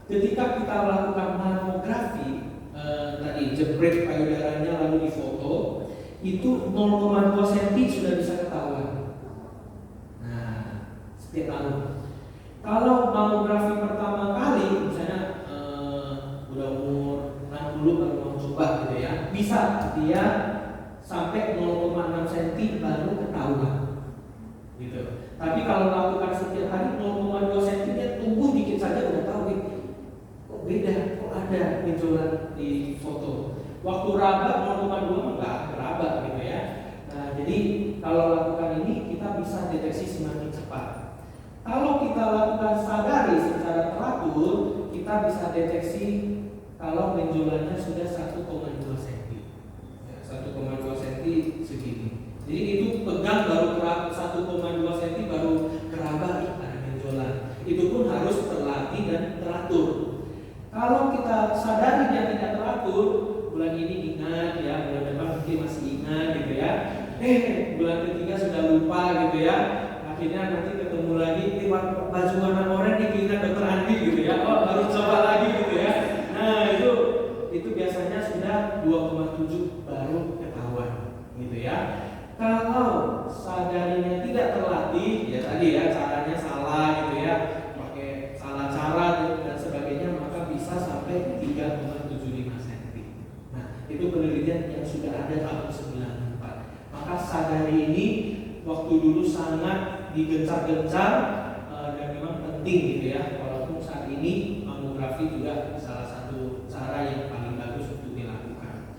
ketika kita melakukan mamografi, tadi jepret payudaranya lalu difoto, itu 0,2 cm sudah bisa ketahuan. Nah, setiap tahun. Kalau mamografi pertama kali, misalnya udah umur 60 baru mau coba gitu ya, bisa dia sampai 0,6 cm baru ketahuan, gitu. Tapi kalau lakukan setiap hari 0,2 cm dia tumbuh dikit saja udah tahu gitu. Kok beda, kok ada benjolan di foto. Waktu raba 0,2 enggak raba gitu ya. Nah, jadi kalau lakukan ini kita bisa deteksi semakin cepat. Kalau kita lakukan sadari secara teratur, kita bisa deteksi kalau benjolannya sudah 1,2 cm. Ya, 1,2 cm segini. Jadi itu pegang baru 1,2 cm baru keraba ada benjolan. Itu pun harus terlatih dan teratur. Kalau kita sadari dia tidak teratur, bulan ini ingat ya, bulan depan mungkin masih ingat gitu ya. Bulan ketiga sudah lupa gitu ya. Akhirnya nanti ketemu lagi, baju warna oranye diingat dokter Andi gitu ya. Oh, harus coba lagi gitu ya. Nah, itu biasanya sudah 2,7 baru ketahuan gitu ya. Kalau sadarinya tidak terlatih, ya tadi ya caranya salah gitu ya, pakai salah cara dan sebagainya, maka bisa sampai 3,75 cm. Nah, itu penelitian yang sudah ada tahun 94. Maka sadari ini waktu dulu sangat digencar-gencar dan memang penting gitu ya. Walaupun saat ini mamografi juga salah satu cara yang paling bagus untuk dilakukan.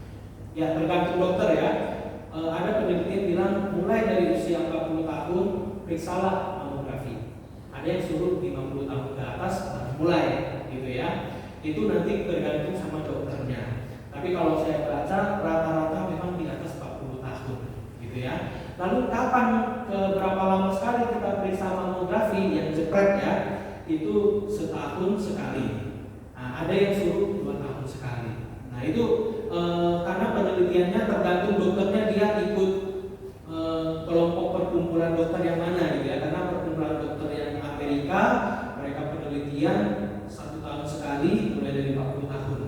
Ya tergantung dokter ya. Ada penelitian bilang mulai dari usia 40 tahun periksalah mamografi. Ada yang suruh 50 tahun ke atas mulai gitu ya. Itu nanti tergantung sama dokternya. Tapi kalau saya baca rata-rata memang di atas 40 tahun gitu ya. Lalu kapan berapa lama sekali kita periksa mamografi yang jepret ya? Itu setahun sekali. Nah, ada yang suruh 2 tahun sekali. Nah itu karena penelitiannya tergantung dokternya dia ikut kelompok perkumpulan dokter yang mana gitu ya. Karena perkumpulan dokter yang Amerika mereka penelitian 1 tahun sekali mulai dari 40 tahun.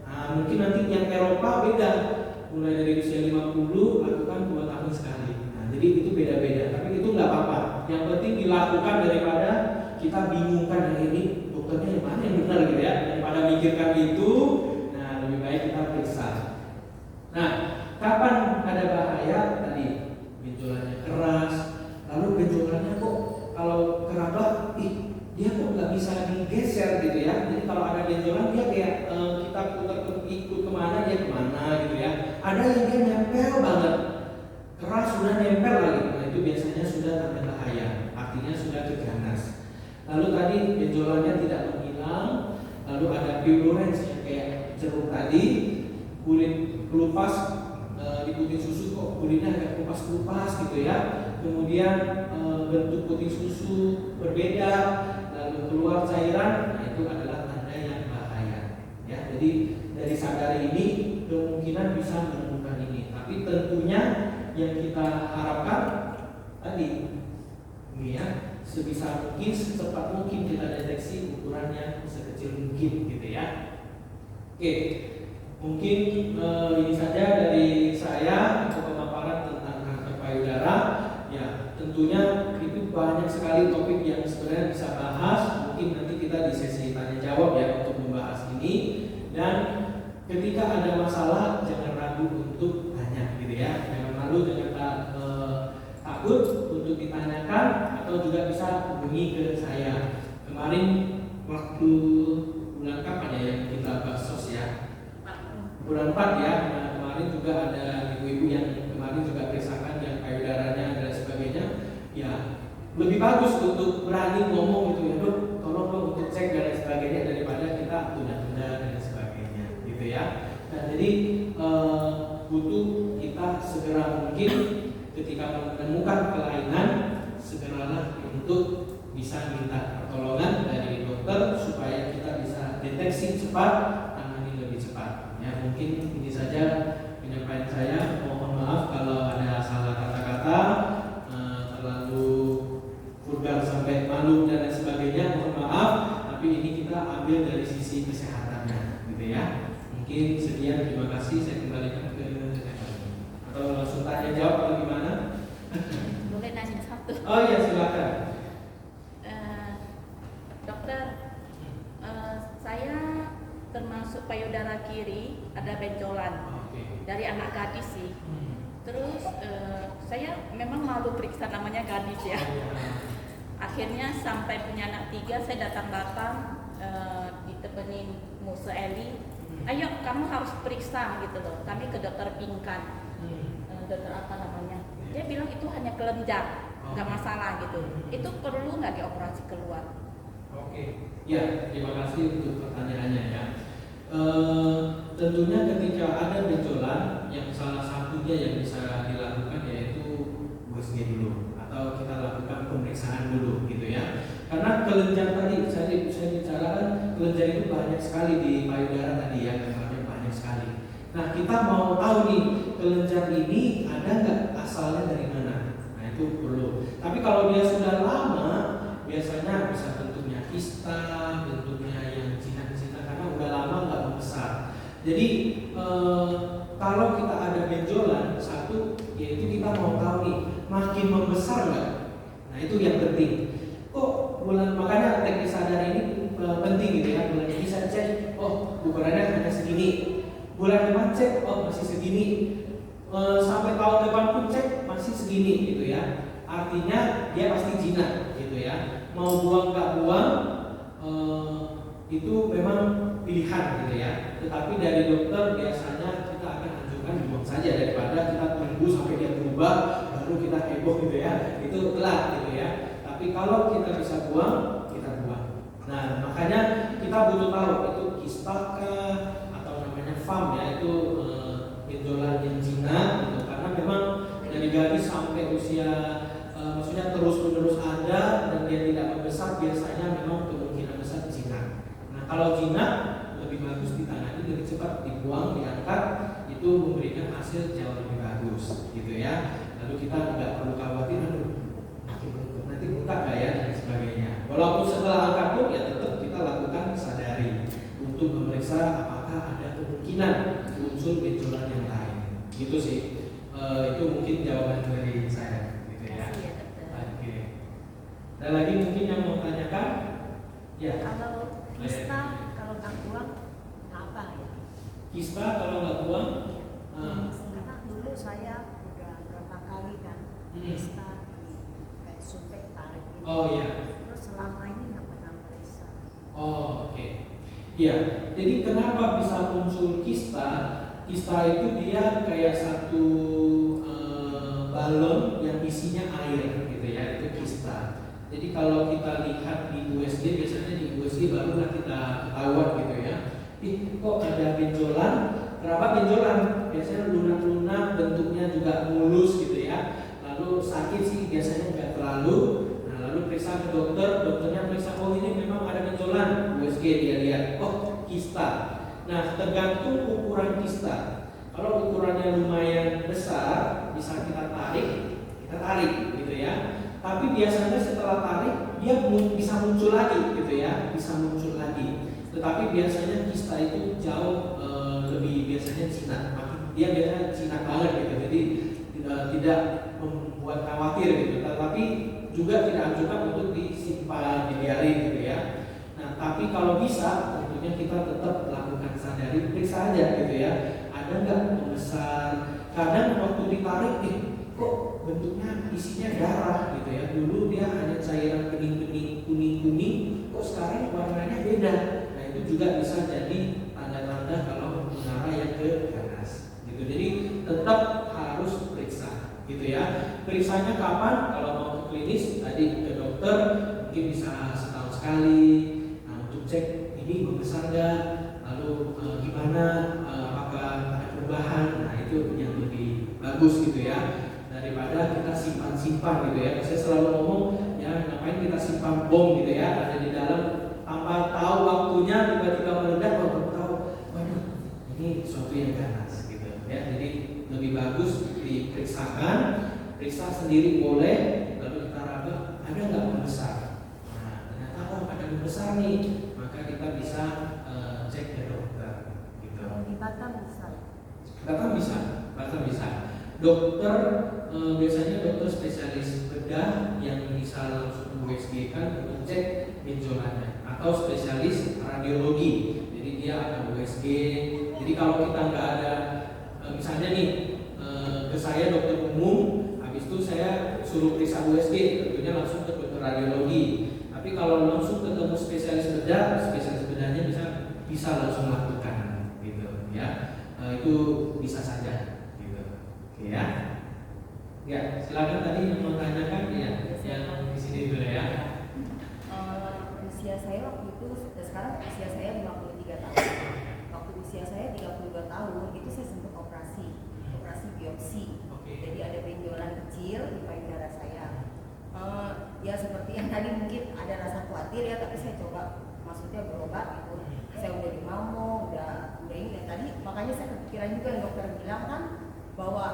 Nah mungkin nanti yang Eropa beda, mulai dari usia 50 lakukan 2 tahun sekali. Nah jadi itu beda-beda, tapi itu nggak apa-apa. Yang penting dilakukan daripada kita bingungkan yang ini dokternya yang mana yang benar gitu ya. Daripada mikirkan itu, nah lebih baik kita periksa. Nah kapan ada bahaya tadi? Benjolannya keras, lalu benjolannya kok kalau kerabat, dia kok nggak bisa digeser gitu ya. Jadi kalau ada benjolan dia kayak kita putar ikut kemana dia kemana gitu ya. Ada yang dia nempel banget, keras sudah nempel lagi. Nah itu biasanya sudah tanda bahaya, artinya sudah keganas. Lalu tadi benjolannya tidak menghilang, lalu ada purulence yang kayak jeruk tadi, kulit kelupas, diputing susu kok kulitnya agak kelupas-kelupas gitu ya. Kemudian bentuk puting susu berbeda, lalu keluar cairan, nah itu adalah tanda yang bahaya. Ya, jadi dari sadari ini kemungkinan bisa menemukan ini. Tapi tentunya yang kita harapkan tadi, ini ya, sebisa mungkin, secepat mungkin kita deteksi ukurannya sekecil mungkin gitu ya. Oke, mungkin ini saja dari saya untuk pemaparan tentang kanker payudara. Ya, tentunya itu banyak sekali topik yang sebenarnya bisa bahas. Mungkin nanti kita di sesi tanya jawab ya untuk membahas ini. Dan ketika ada masalah jangan ragu untuk tanya gitu ya. Jangan malu, jangan takut untuk ditanyakan, atau juga bisa hubungi ke saya. Kemarin waktu bulan kapan ya yang kita bahas sos ya? Bulan 4 ya. Nah, kemarin juga ada ibu-ibu yang kemarin juga periksakan yang payudaranya dan sebagainya. Ya, lebih bagus untuk berani ngomong gitu ya, Dok, tolong dong untuk cek dan sebagainya daripada kita tunda-tunda dan sebagainya gitu ya. Nah, jadi butuh kita segera mungkin ketika menemukan kelainan segeralah untuk bisa minta pertolongan dari dokter supaya kita bisa deteksi cepat, tangani lebih cepat. Ya, mungkin ini saja penyampaian saya. Mohon maaf kalau ada salah kata-kata, terlalu vulgar sampai malu dan lain sebagainya. Mohon maaf, tapi ini kita ambil dari sisi kesehatannya, gitu ya. Mungkin sekian, terima kasih. Saya kembalikan ke atau langsung tanya jawab atau gimana? Boleh nanya satu? Oh iya, silakan. Dokter, saya termasuk payudara kiri ada benjolan dari anak gadis sih. Terus saya memang malu periksa namanya gadis ya. Akhirnya sampai punya anak 3 saya datang-datang ditemenin Muse Eli. Ayo kamu harus periksa gitu loh. Kami ke dokter Pinkan. Dokter apa namanya? Dia bilang itu hanya kelenjar, nggak masalah gitu. Itu perlu nggak dioperasi keluar? Oke, ya terima kasih untuk pertanyaannya ya. Tentunya ketika ada benjolan yang salah satunya yang bisa dilakukan yaitu USG dulu atau kita lakukan pemeriksaan dulu gitu ya. Karena kelenjar tadi saya bicarakan kelenjar itu banyak sekali di payudara tadi ya, banyak sekali. Nah kita mau tahu nih kelenjar ini ada nggak asalnya dari mana? Nah itu perlu. Tapi kalau dia sudah lama biasanya bisa bentuknya kista, bentuknya yang jinak-jinak karena udah lama nggak membesar. Jadi kalau kita ada benjolan satu, yaitu kita mau tahu nih makin membesar nggak? Nah itu yang penting. Kok bulan makanya teknik sadar ini penting gitu ya. Bulan ini bisa cek, oh ukurannya hanya segini. Bulan depan cek, oh masih segini. Sampai tahun depan pun cek masih sih segini gitu ya. Artinya dia pasti jinak gitu ya. Mau buang nggak buang itu memang pilihan gitu ya. Tetapi dari dokter biasanya kita akan anjurkan buang saja daripada kita tunggu sampai dia berubah baru kita heboh gitu ya. Itu telat gitu ya. Tapi kalau kita bisa buang, kita buang. Nah, makanya kita butuh tahu itu kista atau namanya FAM ya, itu benjolan yang jinak gitu. Karena memang dari gadis sampai usia maksudnya terus-menerus ada dan dia tidak membesar, biasanya memang kemungkinan besar jinak. Nah, kalau jinak lebih bagus ditangani lebih cepat, dibuang, diangkat, itu memberikan hasil jauh lebih bagus gitu ya. Lalu kita tidak perlu khawatir nanti buka nggak ya dan sebagainya. Walaupun setelah angkat pun ya tetap kita lakukan sadari untuk memeriksa apakah ada kemungkinan unsur benjolan yang lain. Gitu sih. Itu mungkin jawaban dari saya gitu ya. Oke. Ada lagi mungkin yang mau tanyakan? Ya. Kalau kista kalau nggak buang apa ya? Kista kalau nggak buang? Karena dulu saya udah berapa kali kan kista kayak suntik tarik gitu. Oh iya. Terus selama ini nggak pernah periksa. Oh oke. Iya. Jadi kenapa bisa muncul kista? Kista itu dia kayak satu balon yang isinya air gitu ya, itu kista. Jadi kalau kita lihat di USG, biasanya di USG barulah kita ketahuan gitu ya. Kok ada benjolan? Kenapa benjolan? Biasanya lunak-lunak, bentuknya juga mulus gitu ya. Lalu sakit sih biasanya nggak terlalu. Nah lalu periksa ke dokter, dokternya periksa, oh ini memang ada benjolan. USG dia lihat, oh kista. Nah tergantung ukuran kista. Kalau ukurannya lumayan besar, bisa kita tarik gitu ya. Tapi biasanya setelah tarik dia bisa muncul lagi gitu ya, bisa muncul lagi. Tetapi biasanya kista itu jauh lebih biasanya jinak, dia biasanya jinak banget gitu. Jadi tidak membuat khawatir gitu. Tetapi juga tidak anjurkan untuk disimpan, dibiarin gitu ya. Nah, tapi kalau bisa tentunya kita tetap lakukan sadari, periksa aja gitu ya. Ada nggak membesar? Kadang waktu ditarik kok bentuknya isinya darah gitu ya. Dulu dia hanya cairan bening-bening kuning-kuning, kok sekarang warnanya beda. Nah itu juga bisa jadi tanda-tanda kalau mengarah yang ke ganas gitu. Jadi tetap harus periksa gitu ya. Periksanya kapan? Kalau mau ke klinis tadi ke dokter mungkin bisa setahun sekali. Nah untuk cek ini membesar nggak, lalu gimana, apakah ada perubahan. Nah itu yang lebih bagus gitu ya, daripada kita simpan-simpan gitu ya. Saya selalu ngomong ya, ngapain kita simpan bom gitu ya, ada di dalam tanpa tahu waktunya tiba-tiba meledak, baru tahu waduh ini sesuatu yang ganas gitu ya. Jadi lebih bagus diperiksakan, periksa sendiri boleh, lalu kita raba ada nggak membesar. Nah ternyata oh ada membesar nih, maka kita bisa cek ke dokter gitu. Kalau di Batam bisa. Batam bisa. Dokter biasanya dokter spesialis bedah yang bisa langsung USG kan mengecek benjolannya, atau spesialis radiologi. Jadi dia ada USG. Jadi kalau kita nggak ada, misalnya nih ke saya dokter umum, habis itu saya suruh periksa USG, tentunya langsung ke dokter radiologi. Tapi kalau langsung ketemu spesialis bedahnya bisa langsung lakukan gitu ya. Itu bisa saja. Oke ya. Ya, silakan tadi yang mau tanyakan ya, yang di sini dulu ya. Usia saya waktu itu, sekarang usia saya 53 tahun. Waktu usia saya 32 tahun itu saya sempat operasi biopsi. Jadi ada benjolan kecil di payudara saya. Ya seperti yang tadi mungkin ada rasa khawatir ya, tapi saya coba maksudnya berobat gitu. Saya udah di mamo, udah ini. Dan tadi makanya saya kepikiran juga yang dokter bilang kan bahwa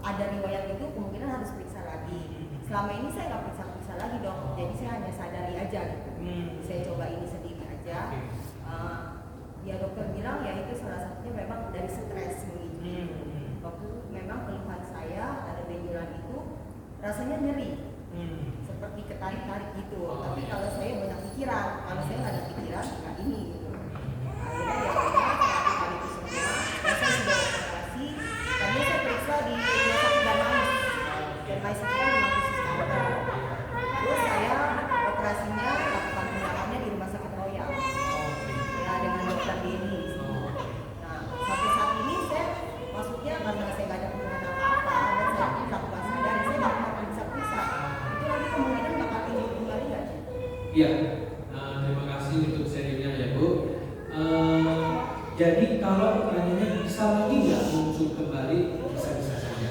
ada riwayat itu kemungkinan harus periksa lagi. Selama ini saya nggak periksa lagi dok, jadi saya hanya sadari aja gitu. Saya coba ini sendiri aja. Ya dokter bilang ya itu salah satunya memang dari stres gitu. Waktu memang keluhan saya ada benjolan itu rasanya nyeri, seperti ketarik-tarik gitu. Tapi kalau saya banyak pikiran, kalau saya nggak ada pikiran nggak ini gitu. Akhirnya ya udah saya lakukan itu semua. Dan saya sudah operasi. Tadi saya periksa di rumah sakit Darmais Iya, terima kasih untuk sharingnya ya Bu. Jadi kalau pertanyaannya bisa lagi nggak muncul kembali, bisa-bisa saja,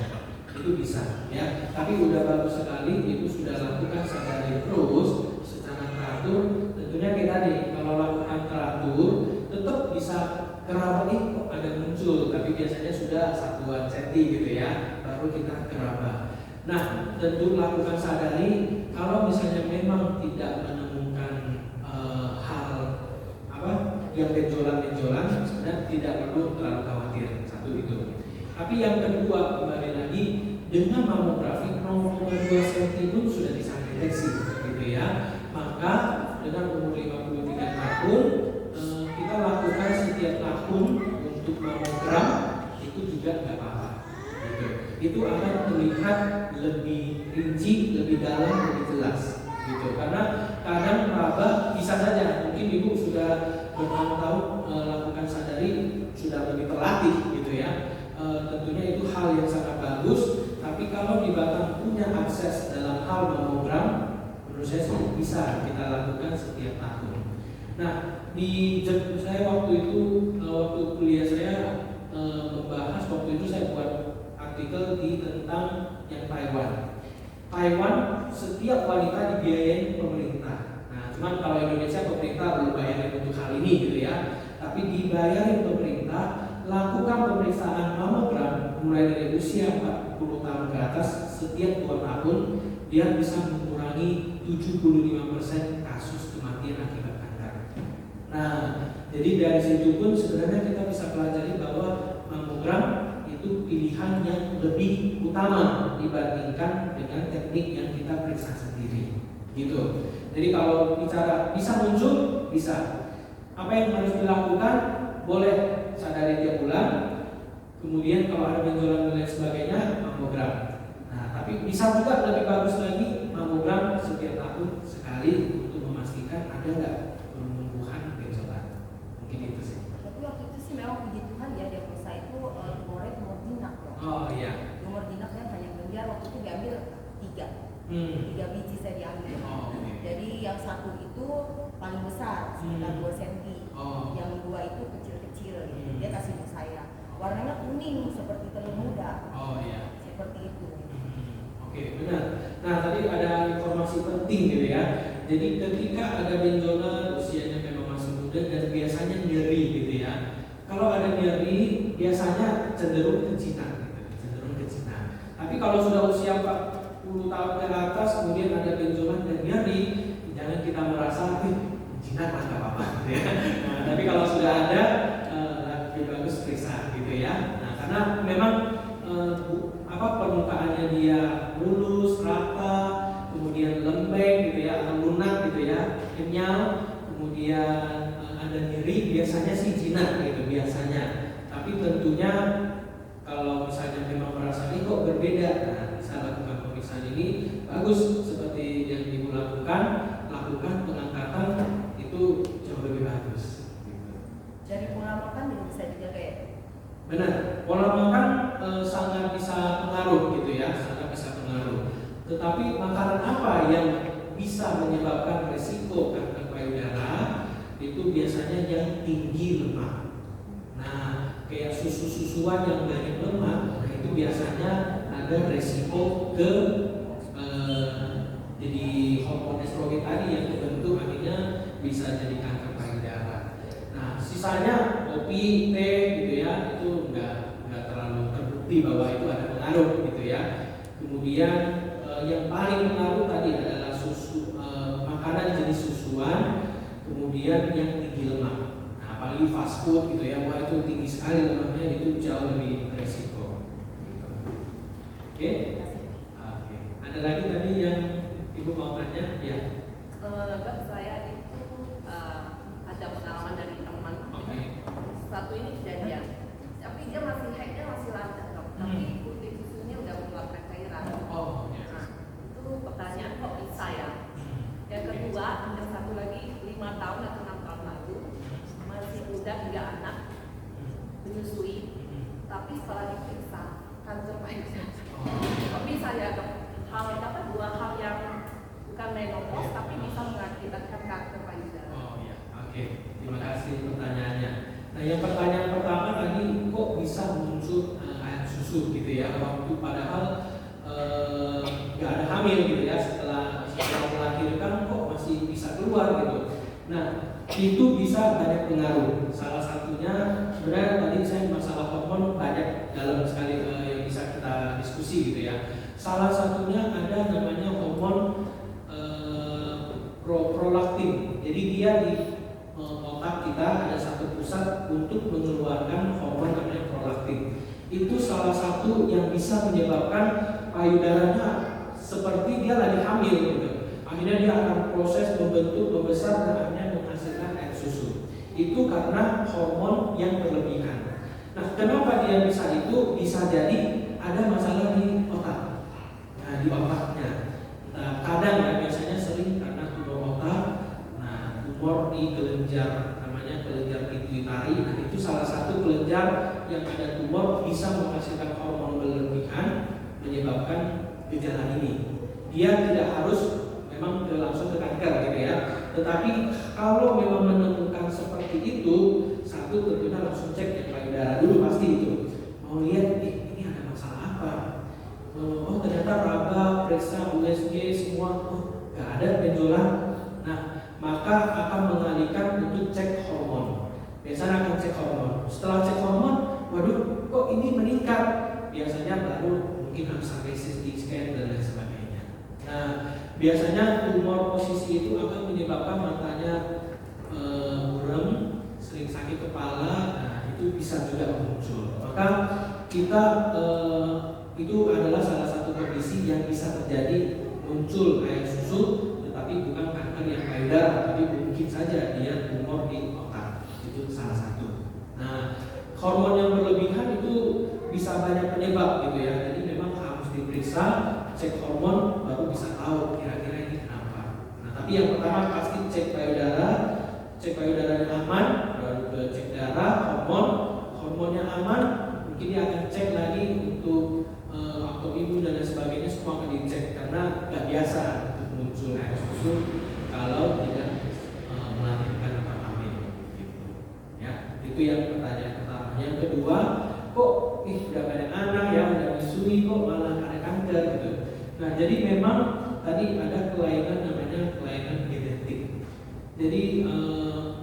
itu bisa ya. Tapi udah bagus sekali, itu sudah lakukan sadari terus secara teratur. Tentunya kayak tadi, kalau lakukan teratur, tetap bisa keraba kok ada muncul, tapi biasanya sudah satuan senti gitu ya, baru kita keraba. Nah, tentu lakukan sadari. Kalau misalnya memang tidak menemukan hal yang benjolan-benjolan, sebenarnya tidak perlu terlalu khawatir. Satu itu. Tapi yang kedua, kembali lagi, dengan mamografi 0,2 cm pun sudah bisa deteksi, gitu ya. Maka dengan umur 53 tahun, kita lakukan setiap tahun untuk mamogram itu juga nggak apa-apa. Gitu. Itu akan terlihat lebih rinci, lebih dalam, lebih jelas. Gitu. Karena kadang meraba bisa saja, mungkin ibu sudah bertahun-tahun lakukan sadari, sudah lebih terlatih gitu ya. Tentunya itu hal yang sangat bagus. Tapi kalau di Batam punya akses dalam hal mamogram, menurut saya sih bisa kita lakukan setiap tahun. Nah, di saya waktu itu waktu kuliah saya membahas, waktu itu saya buat artikel tentang yang Taiwan. Taiwan setiap wanita dibiayain pemerintah. Nah, cuman kalau Indonesia pemerintah belum bayarin untuk hal ini gitu ya. Tapi dibayarin pemerintah, lakukan pemeriksaan mamogram mulai dari usia 40 tahun ke atas setiap 2 tahun, dia bisa mengurangi 75% kasus kematian akibat kanker. Nah, jadi dari situ pun sebenarnya kita bisa pelajari bahwa mamogram itu pilihan yang lebih utama dibandingkan dengan teknik yang kita periksa sendiri, gitu. Jadi kalau bicara bisa muncul, bisa. Apa yang harus dilakukan? Boleh sadari tiap bulan. Kemudian kalau ada benjolan dan lain sebagainya, mamogram. Nah, tapi bisa juga lebih bagus lagi mamogram setiap tahun sekali untuk memastikan ada nggak penumbuhan benjolan. Mungkin itu sih. Tapi waktu itu sih memang puji Tuhan ya, diagnosa itu tumornya tumor jinak ya. Oh iya. Tumor jinaknya banyak benjar, waktu itu diambil 3 biji saya diambil. Oh, okay. Jadi yang satu itu paling besar sekitar 2 cm. Oh. Yang 2 itu kecil-kecil gitu. Dia kasih ke saya. Warnanya kuning seperti telur muda. Oh iya. Seperti itu. Oke, benar. Nah, tadi ada informasi penting gitu ya. Jadi ketika ada benjolan usianya memang masih muda dan biasanya nyeri gitu ya. Kalau ada nyeri biasanya cenderung ke jinak gitu. Cenderung ke jinak. Tapi kalau sudah usia 40 tahun ke atas kemudian ada benjolan dan nyeri, jangan kita merasa jinak lah nggak apa-apa gitu ya. Nah, tapi kalau sudah ada lebih bagus periksa gitu ya. Nah, karena memang permukaannya dia mulus, rata, kemudian lembek gitu ya, atau lunak gitu ya, kenyal, kemudian ada nyeri, biasanya sih jinak gitu biasanya. Tapi tentunya kalau misalnya memang merasa ini kok berbeda, nah bisa lakukan pemeriksaan ini. Bagus seperti yang ibu lakukan pengangkatan itu jauh lebih bagus. Gitu. Dari pola makan juga bisa dijaga ya? Benar, pola makan sangat bisa pengaruh gitu ya, sangat bisa pengaruh. Tetapi makanan apa yang bisa menyebabkan resiko kanker payudara itu biasanya yang tinggi lemak. Nah, kayak susu-susuan yang banyak lemak, nah itu biasanya ada resiko ke jadi hormon estrogen tadi yang terbentuk akhirnya bisa jadi kanker payudara. Nah, sisanya kopi, teh gitu ya, itu nggak terlalu terbukti bahwa itu ada pengaruh gitu ya. Kemudian yang paling pengaruh tadi adalah susu, makanan jenis susuan, kemudian yang tinggi lemak. Nah, apalagi fast food gitu ya, wah itu tinggi sekali lemaknya, itu jauh lebih beresiko. Gitu. Oke? Oke. Ada lagi tadi yang ibu mau tanya? Ya. Saya itu ada pengalaman dari teman. Satu ini kejadian, tapi dia masih haidnya masih lancar, tapi putih susunya udah mengeluarkan cairan. Oh, ya. Nah, itu pertanyaan kok bisa ya? Yang kedua, ada satu lagi 5 tahun atau 6 tahun lalu masih muda 3 anak menyusui, tapi setelah diperiksa kanker payudara. Kok bisa ya dok? Dua hal yang bukan menopause tapi bisa mengakibatkan kanker payudara. Oh iya, oke. Terima kasih pertanyaannya. Nah, yang pertanyaan pertama tadi kok bisa muncul air susu gitu ya, waktu padahal nggak ada hamil gitu ya, setelah melahirkan kok masih bisa keluar gitu. Nah, itu bisa banyak pengaruh. Salah satunya sebenarnya tadi saya masalah hormon banyak dalam sekali yang bisa kita diskusi gitu ya. Salah satunya ada namanya hormon prolaktin. Jadi dia di otak kita ada satu pusat untuk mengeluarkan hormon namanya prolaktin. Itu salah satu yang bisa menyebabkan payudaranya seperti dia lagi hamil gitu. Akhirnya dia akan proses membentuk, membesar dan akhirnya menghasilkan air susu. Itu karena hormon yang berlebihan. Nah, kenapa dia bisa itu? Bisa jadi ada masalah di otak. Nah, di otaknya. Nah, kadang ya biasanya sering karena tumor otak. Nah, tumor di kelenjar namanya kelenjar pituitari. Nah, itu salah satu kelenjar yang ada tumor bisa menghasilkan hormon berlebihan menyebabkan gejala ini. Dia tidak harus memang langsung ke kanker gitu ya. Tetapi kalau memang menemukan seperti itu, satu tentunya langsung cek yang payudara dulu pasti itu. Mau lihat ini ada masalah apa? Oh ternyata raba, periksa USG semua, oh nggak ada benjolan. Nah, maka akan mengalihkan untuk cek hormon. Biasanya akan cek hormon. Setelah cek hormon, waduh kok ini meningkat? Biasanya baru mungkin harus sampai CT scan dan lain sebagainya. Nah, biasanya tumor posisi itu akan menyebabkan matanya buram, sering sakit kepala. Nah, itu bisa juga muncul. Maka kita itu adalah salah satu kondisi yang bisa terjadi muncul air susu, tetapi bukan kanker yang payudara, tapi mungkin saja dia tumor di otak. Itu salah satu. Nah, hormon yang berlebihan itu bisa banyak penyebab gitu ya. Jadi memang harus diperiksa, cek hormon baru bisa tahu kira-kira ini kenapa. Nah, tapi yang pertama pasti cek payudara yang aman, baru ke cek darah, hormonnya aman, mungkin dia akan cek lagi untuk autoimun dan lain sebagainya, semua akan dicek karena nggak biasa untuk muncul air susu kalau tidak melahirkan atau hamil. Gitu. Ya, itu yang pertanyaan pertama. Yang kedua, kok udah banyak anak ya, udah menyusui kok malah ada kanker gitu. Nah, jadi memang tadi ada kelainan namanya kelainan genetik. Jadi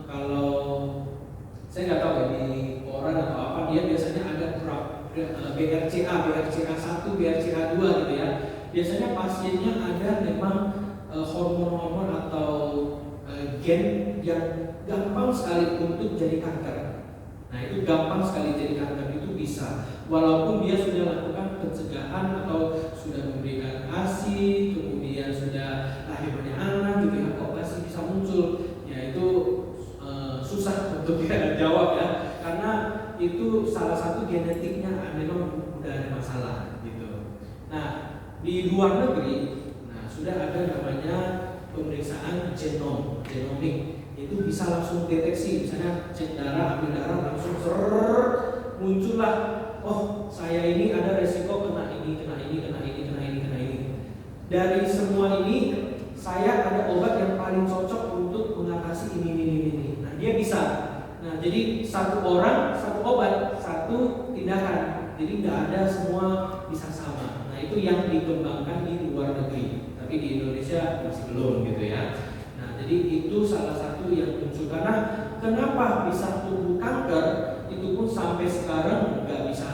kalau saya nggak tahu ya di koran atau apa, dia biasanya ada BRCA 1, BRCA 2 gitu ya. Biasanya pasiennya ada memang hormon-hormon atau gen yang gampang sekali untuk jadi kanker. Nah, itu gampang sekali jadi kanker itu bisa. Walaupun dia sudah lakukan pencegahan atau sudah memberikan ASI, kemudian sudah lahir banyak anak gitu ya, kok masih bisa muncul? Ya itu susah untuk kita jawab ya, karena itu salah satu genetiknya memang udah ada masalah gitu. Nah, di luar negeri, nah sudah ada namanya pemeriksaan genomik. Itu bisa langsung deteksi, misalnya cek darah, ambil darah, langsung muncullah, oh saya ini ada resiko kena ini. Dari semua ini, saya ada obat yang paling cocok untuk mengatasi ini. Nah, dia bisa. Nah, jadi satu orang, satu obat, satu tindakan. Jadi nggak ada semua bisa sama. Nah, itu yang dikembangkan di luar negeri. Tapi di Indonesia masih belum gitu ya. Jadi itu salah satu yang muncul. Karena kenapa bisa tumbuh kanker itu pun sampai sekarang nggak bisa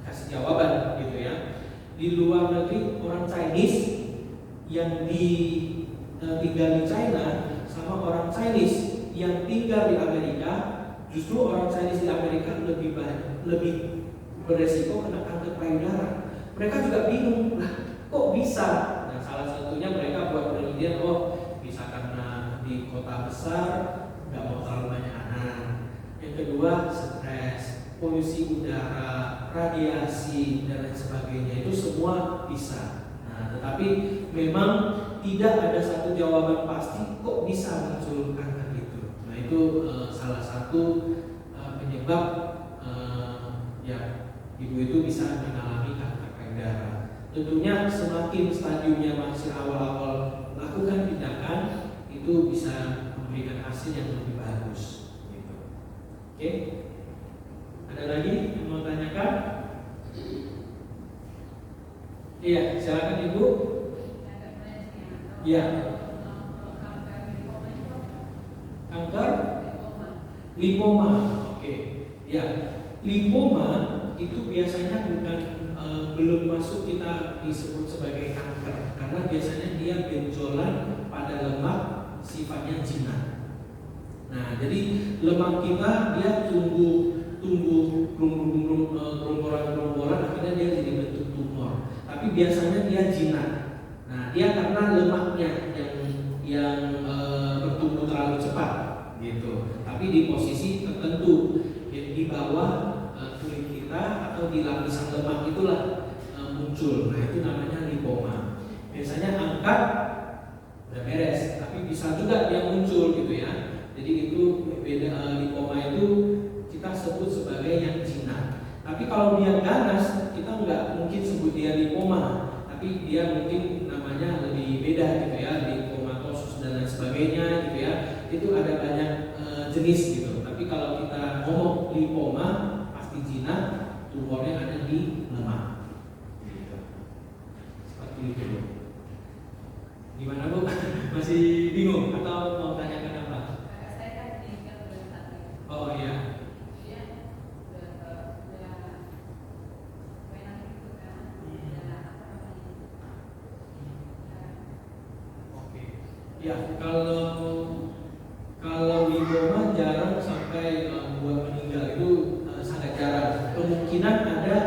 kasih jawaban gitu ya. Di luar negeri orang Chinese yang tinggal di China sama orang Chinese yang tinggal di Amerika, justru orang Chinese di Amerika lebih beresiko kena kanker payudara. Mereka juga bingung, lah kok bisa? Nah, salah satunya mereka buat penelitian, bisa karena di kota besar nggak mau terlalu banyak anak. Yang kedua stres, polusi udara, radiasi dan lain sebagainya, itu semua bisa. Nah, tetapi memang tidak ada satu jawaban pasti kok bisa muncul kanker itu. Nah, itu salah satu penyebab ya ibu itu bisa mengalami kanker payudara. tentunya semakin stadiumnya masih awal-awal lakukan tindakan itu bisa memberikan hasil yang lebih bagus. Gitu. Oke, ada lagi yang mau tanyakan? Iya, silakan Ibu. Iya. Kanker lipoma. Oke. Ya, lipoma itu biasanya bukan belum masuk kita disebut sebagai kanker karena biasanya dia benjolan pada lemak sifatnya jinak. Nah, jadi lemak kita dia tumbuh gerombolan akhirnya dia jadi bentuk tumor. Tapi biasanya dia jinak. Nah, dia karena lemaknya yang bertumbuh terlalu cepat gitu. Tapi di posisi tertentu di bawah kulit kita atau di lapisan lemak itulah muncul. Nah, itu namanya lipoma. Biasanya angkat udah beres, tapi bisa juga dia muncul gitu ya. Jadi itu beda, lipoma itu kita sebut sebagai yang jinak. Tapi kalau dia ganas, kita nggak mungkin sebut dia lipoma, tapi dia mungkin namanya lebih beda gitu ya, lipomatosis dan lain sebagainya gitu ya. Itu ada banyak jenis gitu. Tapi kalau kita ngomong lipoma pasti jinak, tumornya ada di lemak. Gitu. Seperti itu. Gimana Bu? Masih bingung atau mau tanyakan apa? Saya kan meninggal bulan 1. Oh iya. Ya, kalau lipoma jarang sampai buat meninggal itu sangat jarang. Kemungkinan ada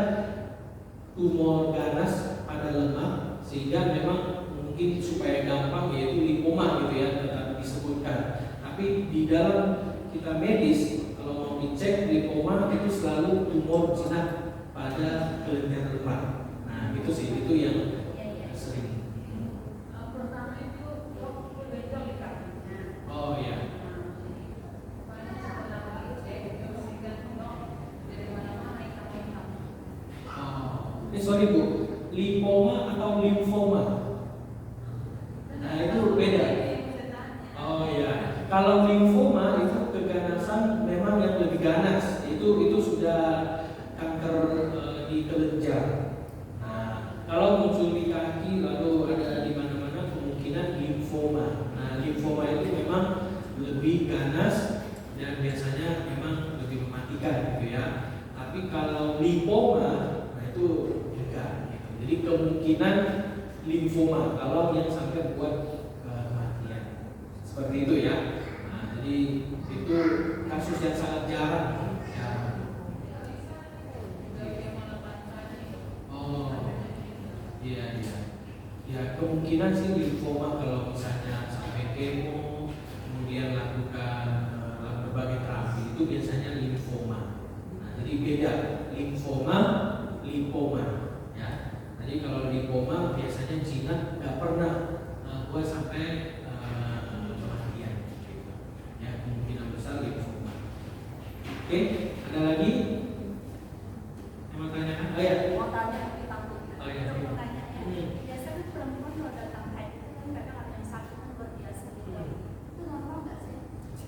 tumor ganas pada lemak sehingga memang mungkin supaya gampang yaitu lipoma gitu ya tetap disebutkan. Tapi di dalam kita medis kalau mau dicek lipoma itu selalu tumor jinak pada kelenjar lemak. Nah itu sih itu yang sering. Oh iya. Oh, sorry Bu, lipoma atau limfoma? Nah itu beda. Oh iya. Kalau limfoma itu keganasan memang yang lebih ganas. Itu sudah kanker di kelenjar. Nah kalau muncul di kaki lalu ada di mana-mana kemungkinan limfoma. Nah limfoma itu memang lebih ganas dan biasanya memang lebih mematikan gitu ya. Tapi kalau lipoma, nah itu enggak. Gitu. Jadi kemungkinan limfoma kalau yang sampai buat kematian seperti itu ya. Nah, jadi itu kasus yang sangat jarang. Oh, iya iya. Ya kemungkinan sih limfoma kalau misalnya sampai kemo kemudian lakukan berbagai terapi itu biasanya limfoma. Nah, jadi beda limfoma, lipoma. Ya. Jadi kalau lipoma biasanya jinak nggak pernah buat sampai kematian. Gitu. Ya kemungkinan besar limfoma. Oke, ada lagi yang mau tanyakan? Oh ya. Mau tanya tapi takut. Oh ya. Itu pertanyaannya. Biasanya perempuan kalau datang haid itu kan mereka ada yang sakit kan luar biasa gitu. Itu normal nggak sih?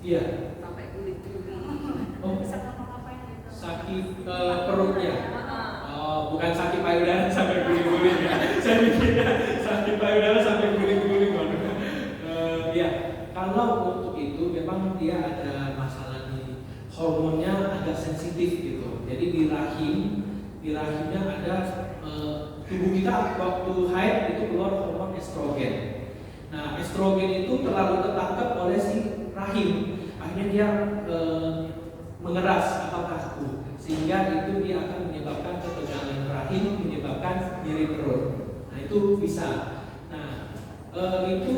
Iya. Sampai kulit-kulit. Oh, Bisa ngapa-ngapain gitu? sakit perutnya. Oh, bukan sakit payudara sampai guling-guling ya. Saya mikirnya sakit payudara sampai guling-guling. Ya, kalau untuk itu memang dia ada masalah di hormonnya agak sensitif gitu. Jadi di rahimnya ada tubuh kita waktu haid itu keluar hormon estrogen. Nah, estrogen itu terlalu tertangkap oleh si rahim. Akhirnya dia mengeras atau kaku sehingga itu dia akan menyebabkan ketegangan rahim, menyebabkan nyeri perut. Nah itu bisa. Nah itu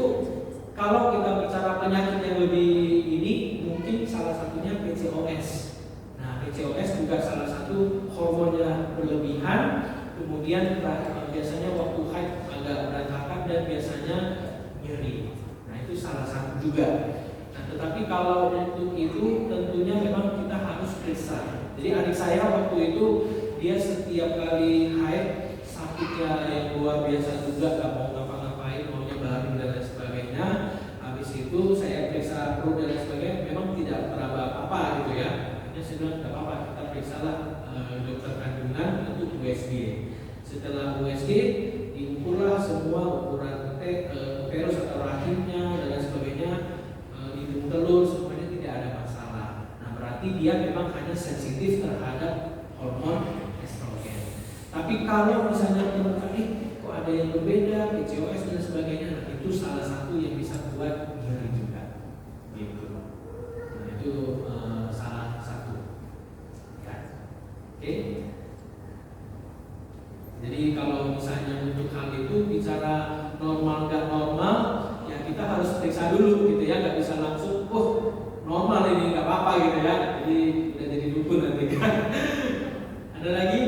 kalau kita bicara penyakit yang lebih ini mungkin salah satunya PCOS. Nah PCOS juga salah satu hormonnya berlebihan, kemudian biasanya waktu haid agak berantakan dan biasanya nyeri. Nah itu salah satu juga. Tetapi kalau untuk itu tentunya memang kita harus periksa. Jadi adik saya waktu itu dia setiap kali haid 1 sakitnya yang luar biasa juga, gak mau ngapa-ngapain, maunya baring dan lain sebagainya. Habis itu saya periksa perut dan lain sebagainya, memang tidak meraba apa-apa gitu ya. Akhirnya saya bilang gak apa-apa, kita periksalah dokter kandungan untuk USG. Setelah USG diukurlah semua ukuran uterus atau rahimnya dan lain sebagainya, hidung telur semuanya tidak ada masalah. Nah berarti dia memang hanya sensitif terhadap hormon estrogen. Tapi kalau misalnya menemukan kok ada yang berbeda, PCOS dan sebagainya, nah itu salah satu yang bisa buat nyeri juga. Gitu. Nah itu salah satu. Ya. Oke. Jadi kalau misalnya untuk hal itu bicara normal nggak normal, ya kita harus periksa dulu gitu ya, nggak bisa langsung, normal ini nggak apa-apa gitu ya. Jadi udah jadi dukun nanti kan. Ada lagi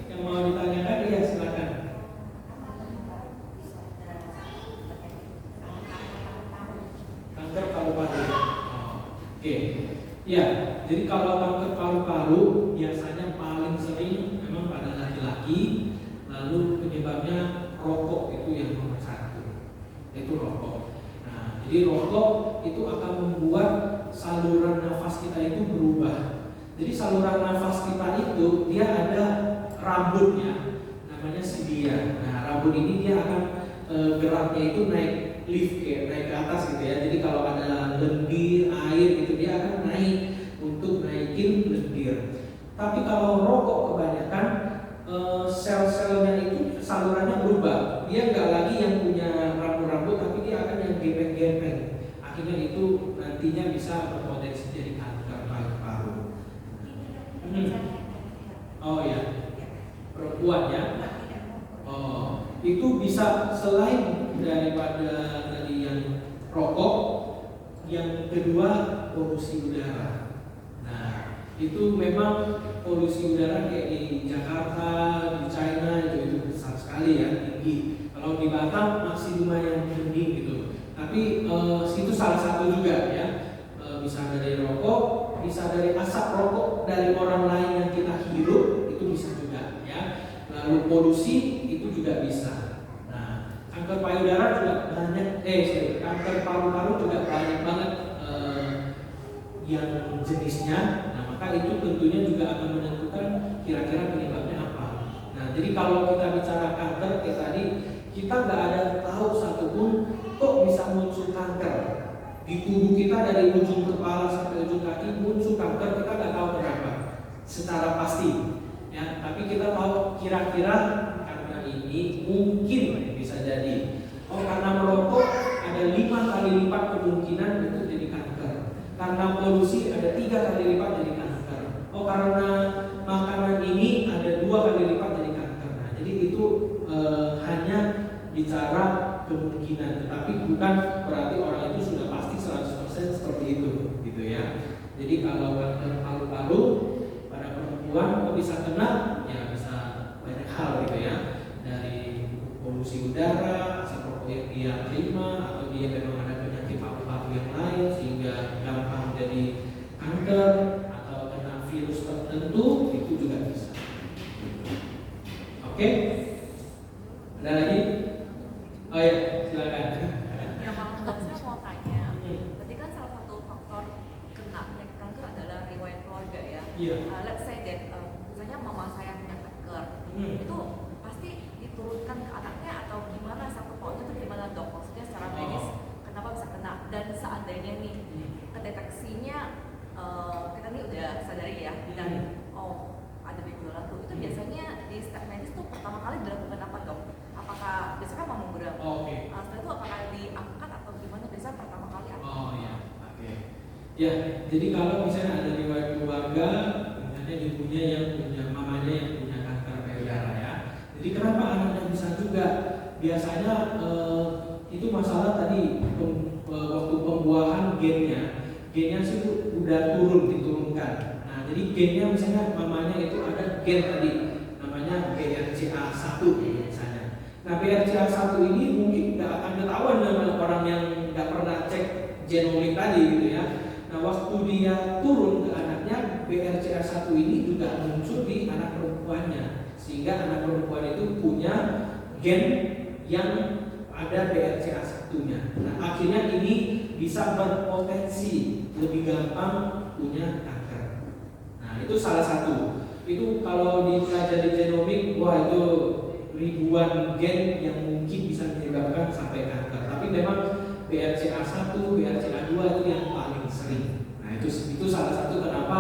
yang mau ditanyakan? Iya silakan. Kanker paru-paru. Oke. Ya, jadi kalau kanker paru-paru biasanya paling sering memang pada laki-laki. Lalu penyebabnya rokok itu yang nomor 1, itu rokok. Nah, jadi rokok itu akan membuat saluran nafas kita itu berubah. Jadi saluran nafas kita itu dia ada rambutnya, namanya sibia. Nah, rambut ini dia akan geraknya itu naik lift, kayak naik ke atas gitu ya. Jadi kalau ada lendir air gitu dia akan naik untuk naikin lendir. Tapi kalau rokok kebanyakan sel-selnya itu salurannya berubah. Dia nggak lagi yang punya rambut-rambut, tapi dia akan yang gepeng-gepeng. Akhirnya itu nantinya bisa berpotensi jadi kanker paru-paru. Oh ya, perempuan ya. Oh, itu bisa selain daripada tadi yang rokok, yang kedua polusi udara. Nah, itu memang polusi udara kayak di Jakarta, di China itu besar sekali ya, tinggi. Kalau di Batam masih lumayan tinggi gitu. Tapi itu salah satu juga ya. Bisa dari rokok, bisa dari asap rokok dari orang lain yang kita hirup, itu bisa juga ya. Lalu polusi itu juga bisa. Nah, kanker payudara juga banyak, kanker paru-paru juga banyak banget yang jenisnya. Maka itu tentunya juga akan menentukan kira-kira penyebabnya apa. Nah, jadi kalau kita bicara kanker kayak tadi, kita nggak ada tahu satupun kok bisa muncul kanker di tubuh kita dari ujung kepala sampai ujung kaki muncul kanker, kita nggak tahu kenapa secara pasti. Ya, tapi kita tahu kira-kira karena ini mungkin bisa jadi. Karena merokok ada 5 kali lipat kemungkinan itu jadi kanker. Karena polusi ada 3 kali lipat jadi kanker. Karena makanan ini ada 2 kali lipat jadi kanker. Nah, jadi itu hanya bicara kemungkinan, tetapi bukan berarti orang itu sudah pasti 100% seperti itu, gitu ya. Jadi kalau kanker paru-paru pada perempuan kok bisa kena, ya bisa banyak hal gitu ya. Dari polusi udara, asap rokok yang dia terima, atau dia memang ada penyakit paru-paru yang lain sehingga gampang jadi kanker, virus tertentu itu juga bisa. Oke? Ada lagi? Oh ya, silakan. Ya, saya mau tanya. Berarti kan salah satu faktor kena penyakit kanker adalah riwayat keluarga ya. Let's say that misalnya mama saya punya kanker, itu pasti diturunkan ke anaknya atau gimana? Satu pohon itu gimana dok? Maksudnya secara medis kenapa bisa kena? Dan seandainya nih kedeteksinya kita nih udah sadari ya, dan ada benjolan tuh, itu biasanya di step medis tuh pertama kali dilakukan apa dok? Apakah biasanya mamogram? Setelah itu apakah diangkat atau gimana? Biasanya pertama kali apa? Ya, jadi kalau misalnya ada riwayat keluarga, misalnya ibunya yang punya, mamanya yang punya kanker payudara ya. Jadi kenapa anaknya bisa juga? Biasanya itu masalah tadi waktu pembuahan gennya sih udah diturunkan. Nah, jadi gennya misalnya mamanya itu ada gen tadi namanya BRCA1 misalnya. Nah, BRCA1 ini mungkin nggak akan ketahuan dengan orang yang nggak pernah cek genomik tadi gitu ya. Nah, waktu dia turun ke anaknya, BRCA1 ini juga muncul di anak perempuannya. sehingga anak perempuan itu punya gen yang ada BRCA1-nya. Nah, akhirnya ini bisa berpotensi lebih gampang punya kanker. Nah, itu salah satu. Itu kalau dipelajari genomik, wah itu ribuan gen yang mungkin bisa menyebabkan sampai kanker. Tapi memang BRCA1, BRCA2 itu yang paling sering. Nah, itu salah satu kenapa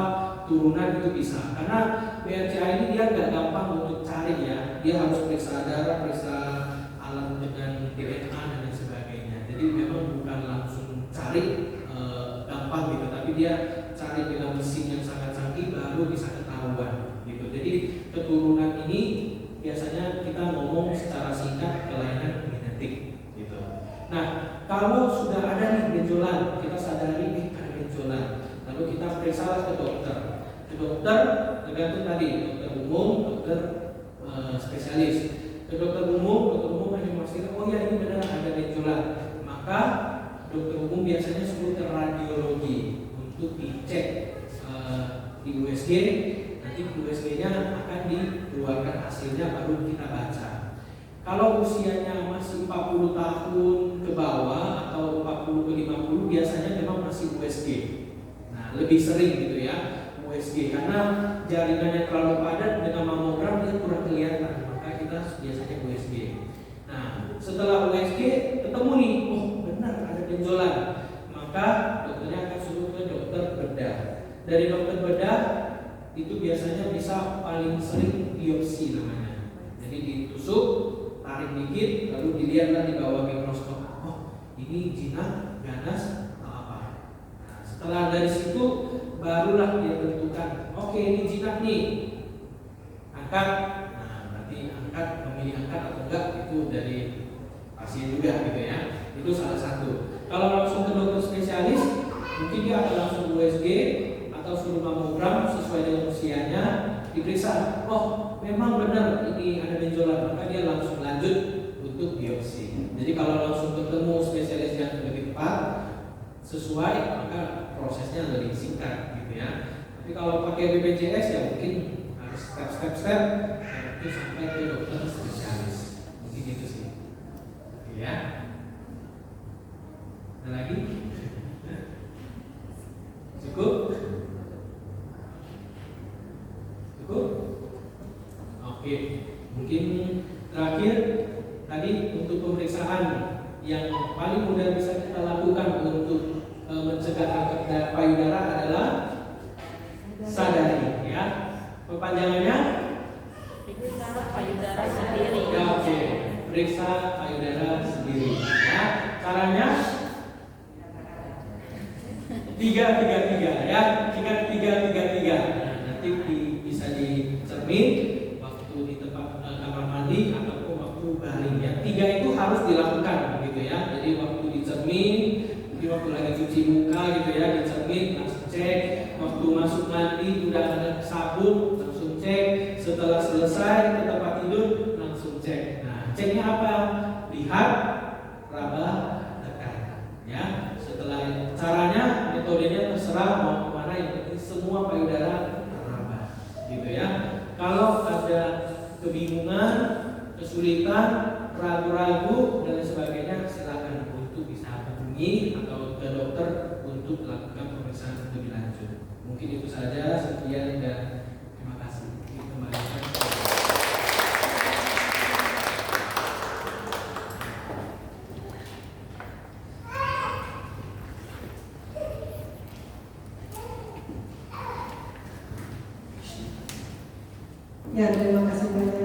turunan itu bisa. Karena BRCA ini dia nggak gampang untuk cari ya. Dia harus periksa darah, periksa alat dengan DNA dan lain sebagainya. Jadi memang bukan langsung cari gampang gitu, tapi dia cari dengan mesin yang sangat canggih baru bisa ketahuan gitu. Jadi keturunan ini biasanya kita ngomong secara singkat kelainan genetik gitu. Nah, kalau sudah ada nih benjolan, kita sadari ada benjolan, lalu kita periksa ke dokter. Ke dokter tergantung tadi dokter umum, dokter spesialis. Ke dokter umum hanya memastikan oh ya ini benar ada benjolan. Maka dokter umum biasanya suruh ke radiologi untuk dicek di USG. Nanti USG-nya akan dikeluarkan hasilnya baru kita baca. Kalau usianya masih 40 tahun ke bawah atau 40 ke 50 biasanya memang masih USG. Nah, lebih sering gitu ya USG karena jaringannya terlalu padat dengan mamogram dia kurang kelihatan. Maka kita biasanya USG. Nah, setelah USG ketemu nih, oh benar ada benjolan. Maka dokternya akan suruh ke dokter bedah. Dari dokter bedah itu biasanya bisa paling sering biopsi namanya. Jadi ditusuk, tarik dikit, lalu dilihatlah di bawah mikroskop. Oh, ini jinak, ganas, atau apa? Nah, setelah dari situ barulah dia tentukan. Oke, ini jinak nih, angkat. Nah, berarti angkat, memilih angkat atau enggak itu dari pasien juga gitu ya. Itu salah satu. Kalau langsung ke dokter spesialis, mungkin dia akan langsung USG atau suruh mamogram sesuai dengan usianya, diperiksa. Oh, memang benar ini ada benjolan, maka dia langsung lanjut untuk biopsi. Jadi kalau langsung ketemu spesialis yang lebih tepat sesuai, maka prosesnya lebih singkat gitu ya. Tapi kalau pakai BPJS ya mungkin harus step itu sampai ke dokter spesialis. Mungkin itu sih. Oke ya. Ada lagi? Cukup? Oke, mungkin terakhir tadi untuk pemeriksaan yang paling mudah bisa kita lakukan untuk mencegah kanker payudara adalah sadari ya. Perpanjangannya Periksa payudara sendiri. ya, oke. Periksa payudara sendiri ya. Caranya 3-3-3 ya. 3-3-3-3. Nanti bisa di cermin waktu di tempat kamar mandi ataupun waktu baring ya. 3 itu harus dilakukan gitu ya. Jadi waktu di cermin, waktu lagi cuci muka gitu ya, di cermin langsung cek. Waktu masuk mandi udah ada sabun langsung cek. Setelah selesai ke tempat tidur langsung cek. Nah, ceknya apa? Lihat, raba, tekan ya. Setelah caranya, metodenya terserah mau kemana, yang penting semua payudara teraba gitu ya. Kalau ada kebingungan, kesulitan, ragu-ragu dan sebagainya, silakan untuk bisa hubungi atau ke dokter untuk melakukan pemeriksaan lebih lanjut. Mungkin itu saja, sekian dan terima kasih. Kembalikan. Ya, terima kasih banyak.